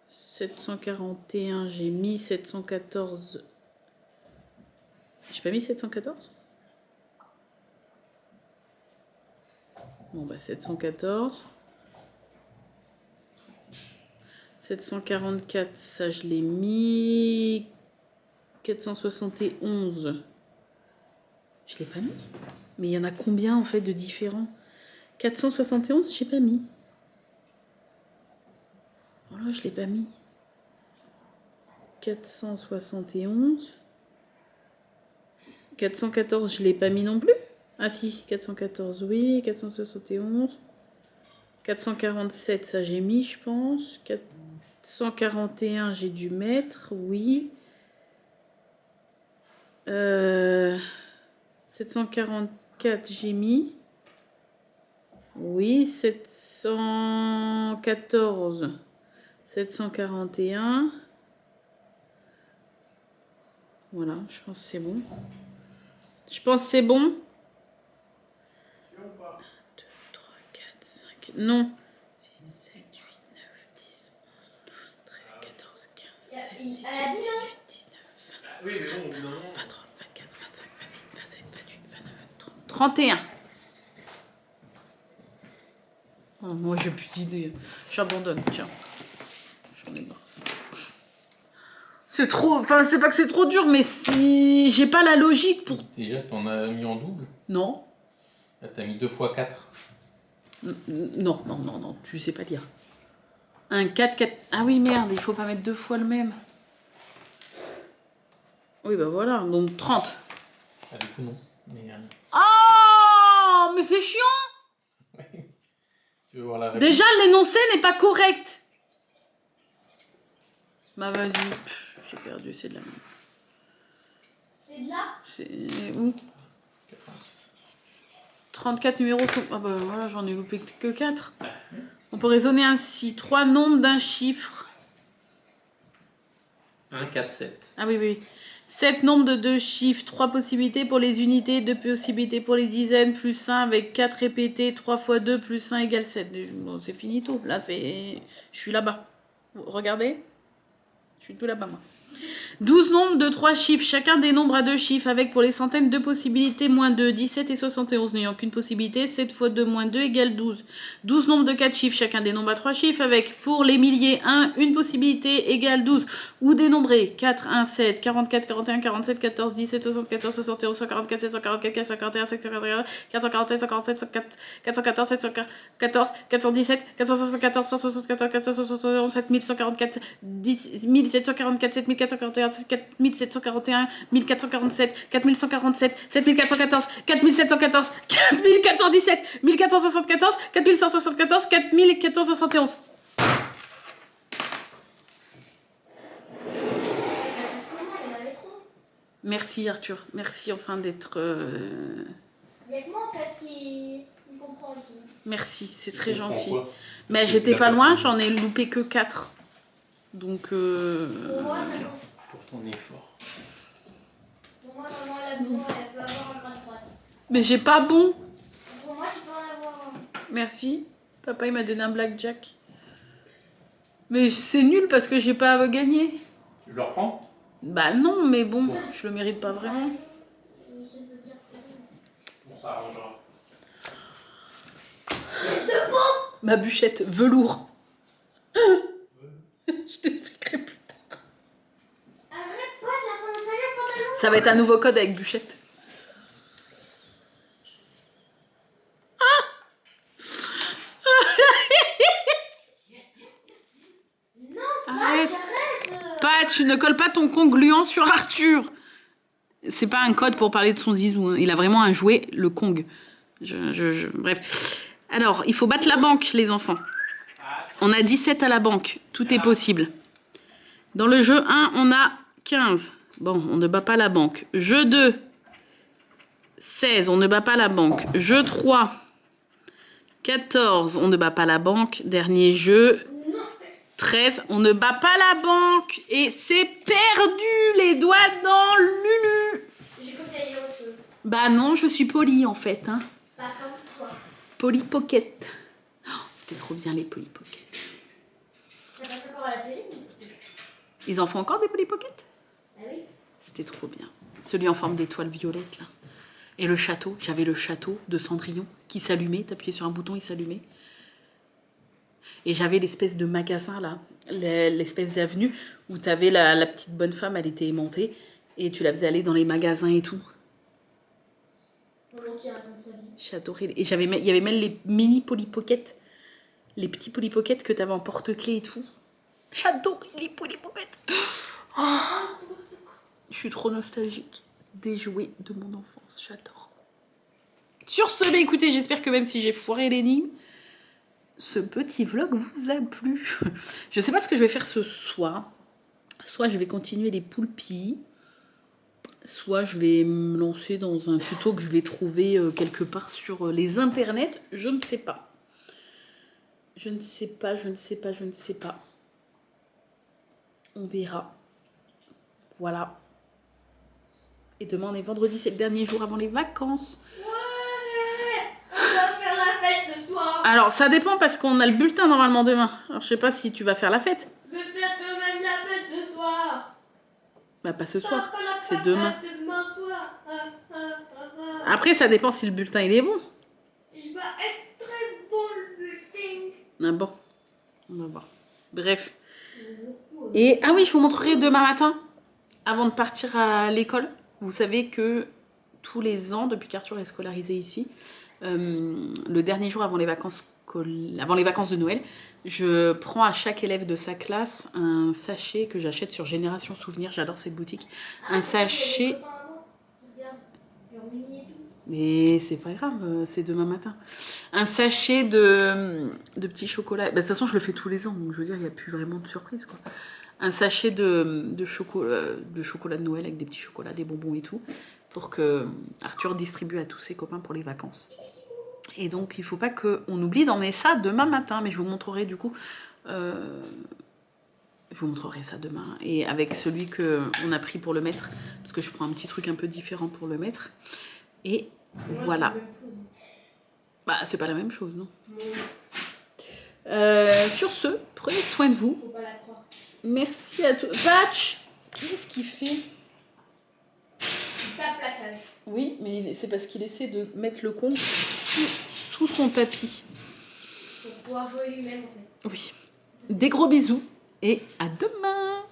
741, j'ai mis 714. J'ai pas mis 714? Bon bah 714. 744, ça je l'ai mis. 471. Je l'ai pas mis. Mais il y en a combien en fait de différents? 471, j'ai pas mis. Voilà, je l'ai pas mis. 471. 414, je l'ai pas mis non plus. Ah si, 414, oui. 471. 447, ça j'ai mis, je pense. 441, j'ai dû mettre, oui. 744, j'ai mis. Oui, 714, 741. Voilà, je pense que c'est bon. Je pense que c'est bon. 2, 3, 4, 5. Non. 6, 7, 8, 9, 10, 11, 12, 13, 14, 15, 16, 17, 18, 19, 20, Oui, mais bon, au bout d'un moment. 23, 24, 25, 26, 27, 28, 29, 30. 31. Oh, moi, j'ai plus d'idées. J'abandonne, tiens. J'en ai marre. C'est trop... Enfin, c'est pas que c'est trop dur, mais si... J'ai pas la logique pour... Déjà, t'en as mis en double. Non. Là, t'as mis 2 fois 4. Non, non, non, non, tu sais pas lire. Un 4, 4... Ah oui, merde, il faut pas mettre 2 fois le même. Oui, bah voilà, donc 30. Ah, du coup, non. Mais, Oh, mais c'est chiant. tu veux voir la réponse? Déjà, l'énoncé n'est pas correct. Bah vas-y, j'ai perdu, c'est de la merde. C'est de là? C'est où? 34 numéros sont... Ah bah voilà, j'en ai loupé que 4. On peut raisonner ainsi. 3 nombres d'un chiffre. 1, 4, 7. Ah oui, oui. 7 nombres de 2 chiffres. 3 possibilités pour les unités, 2 possibilités pour les dizaines, plus 1 avec 4 répétés. 3 fois 2 plus 1 égale 7. Bon, c'est finito. Là, c'est... Je suis là-bas. Regardez. Je suis tout là-bas, moi. 12 nombres de 3 chiffres, chacun des nombres à 2 chiffres, avec pour les centaines 2 possibilités, moins 2, 17 et 71, n'ayant qu'une possibilité, 7 fois 2 moins 2 égale 12. 12 nombres de 4 chiffres, chacun des nombres à 3 chiffres, avec pour les milliers 1, une possibilité égale 12. Ou dénombrés, 4, 1, 7, 44, 41, 47, 14, 17, 74, 71, 144, 744, 441, 741, 447, 147, 414, 714, 417, 474, 174, 471, 7144, 10, 1744, 7441, 4741, 1447, 4147, 7414, 4714, 4417, 1474, 4174, 4471. Merci Arthur, merci enfin d'être... Il y a que moi en fait qui comprend ici. Merci, c'est très gentil. Quoi? Mais j'étais pas loin, j'en ai loupé que 4. Donc... Pour moi, ça compte. Pour ton effort. Pour moi, maman, elle peut avoir un bras de droite. Mais j'ai pas bon. Pour moi, tu peux en avoir un. Merci. Papa, il m'a donné un blackjack. Mais c'est nul parce que j'ai pas gagné. Je le reprends? Bah non, mais bon, je le mérite pas vraiment. On s'arrangera. Ma bûchette, velours. Je t'expliquerai plus tard. Arrête, quoi, j'ai un pantalon. Ça va être un nouveau code avec bûchette. Non, Arrête. j'arrête. Pas, tu ne colles pas ton congluant sur Arthur. C'est pas un code pour parler de son zizou. Hein. Il a vraiment un jouet, le Kong. Bref. Alors, il faut battre la banque, les enfants. On a 17 à la banque. Tout est possible. Dans le jeu 1, on a 15. Bon, on ne bat pas la banque. Jeu 2, 16. On ne bat pas la banque. Jeu 3, 14. On ne bat pas la banque. Dernier jeu, 13. On ne bat pas la banque. Et c'est perdu. Les doigts dans Lulu. J'ai cru que t'allais dire autre chose. Bah non, je suis polie en fait. Hein. Pas comme toi. Polly Pocket. Oh, c'était trop bien les Polly Pocket. Ça passe encore à la télé? Ils en font encore des Polly Pocket? Ah oui. C'était trop bien. Celui en forme d'étoile violette là. Et le château, j'avais le château de Cendrillon qui s'allumait, t'appuyais sur un bouton, il s'allumait. Et j'avais l'espèce de magasin là, l'espèce d'avenue où t'avais la petite bonne femme, elle était aimantée, et tu la faisais aller dans les magasins et tout. Maman qui raconte sa vie. J'adorais. Et il y avait même les mini Polly Pocket, les petits Polly Pocket que t'avais en porte-clés et tout. J'adorais les Polly Pocket. Oh, je suis trop nostalgique des jouets de mon enfance, j'adore. Sur ce, bah, écoutez, j'espère que même si j'ai foiré l'énigme, ce petit vlog vous a plu. Je sais pas ce que je vais faire ce soir. Soit je vais continuer les poulpis, soit je vais me lancer dans un tuto que je vais trouver quelque part sur les internets. Je ne sais pas. Je ne sais pas. On verra. Voilà. Et demain, on est vendredi, c'est le dernier jour avant les vacances. Ouais, on va faire la fête ce soir. Alors, ça dépend parce qu'on a le bulletin normalement demain. Alors, je sais pas si tu vas faire la fête. Je vais faire quand même la fête ce soir. Bah, pas ce soir. Papa, la C'est fête demain. demain soir. Après, ça dépend si le bulletin il est bon. Il va être très bon le bulletin. Ah bon. On va voir. Bref. Et ah oui, je vous montrerai demain matin, avant de partir à l'école. Vous savez que tous les ans, depuis qu'Arthur est scolarisé ici, le dernier jour avant les vacances de Noël, je prends à chaque élève de sa classe un sachet que j'achète sur Génération Souvenir. J'adore cette boutique. Un sachet. Mais c'est pas grave, c'est demain matin. Un sachet de petits chocolats. Bah, de toute façon, je le fais tous les ans, donc je veux dire, il n'y a plus vraiment de surprise, quoi. Un sachet de chocolat de Noël avec des petits chocolats, des bonbons et tout, pour que Arthur distribue à tous ses copains pour les vacances. Et donc, il ne faut pas qu'on oublie d'emmener ça demain matin, mais je vous montrerai du coup... je vous montrerai ça demain. Et avec celui qu'on a pris pour le mettre, parce que je prends un petit truc un peu différent pour le mettre. Et voilà. Bah, c'est pas la même chose, non? Sur ce, prenez soin de vous. Faut pas la croire. Merci à tous. Patch, qu'est-ce qu'il fait? Il tape la cage. Oui, mais c'est parce qu'il essaie de mettre le con sous son tapis. Pour pouvoir jouer lui-même en fait. Oui. Des gros bisous et à demain.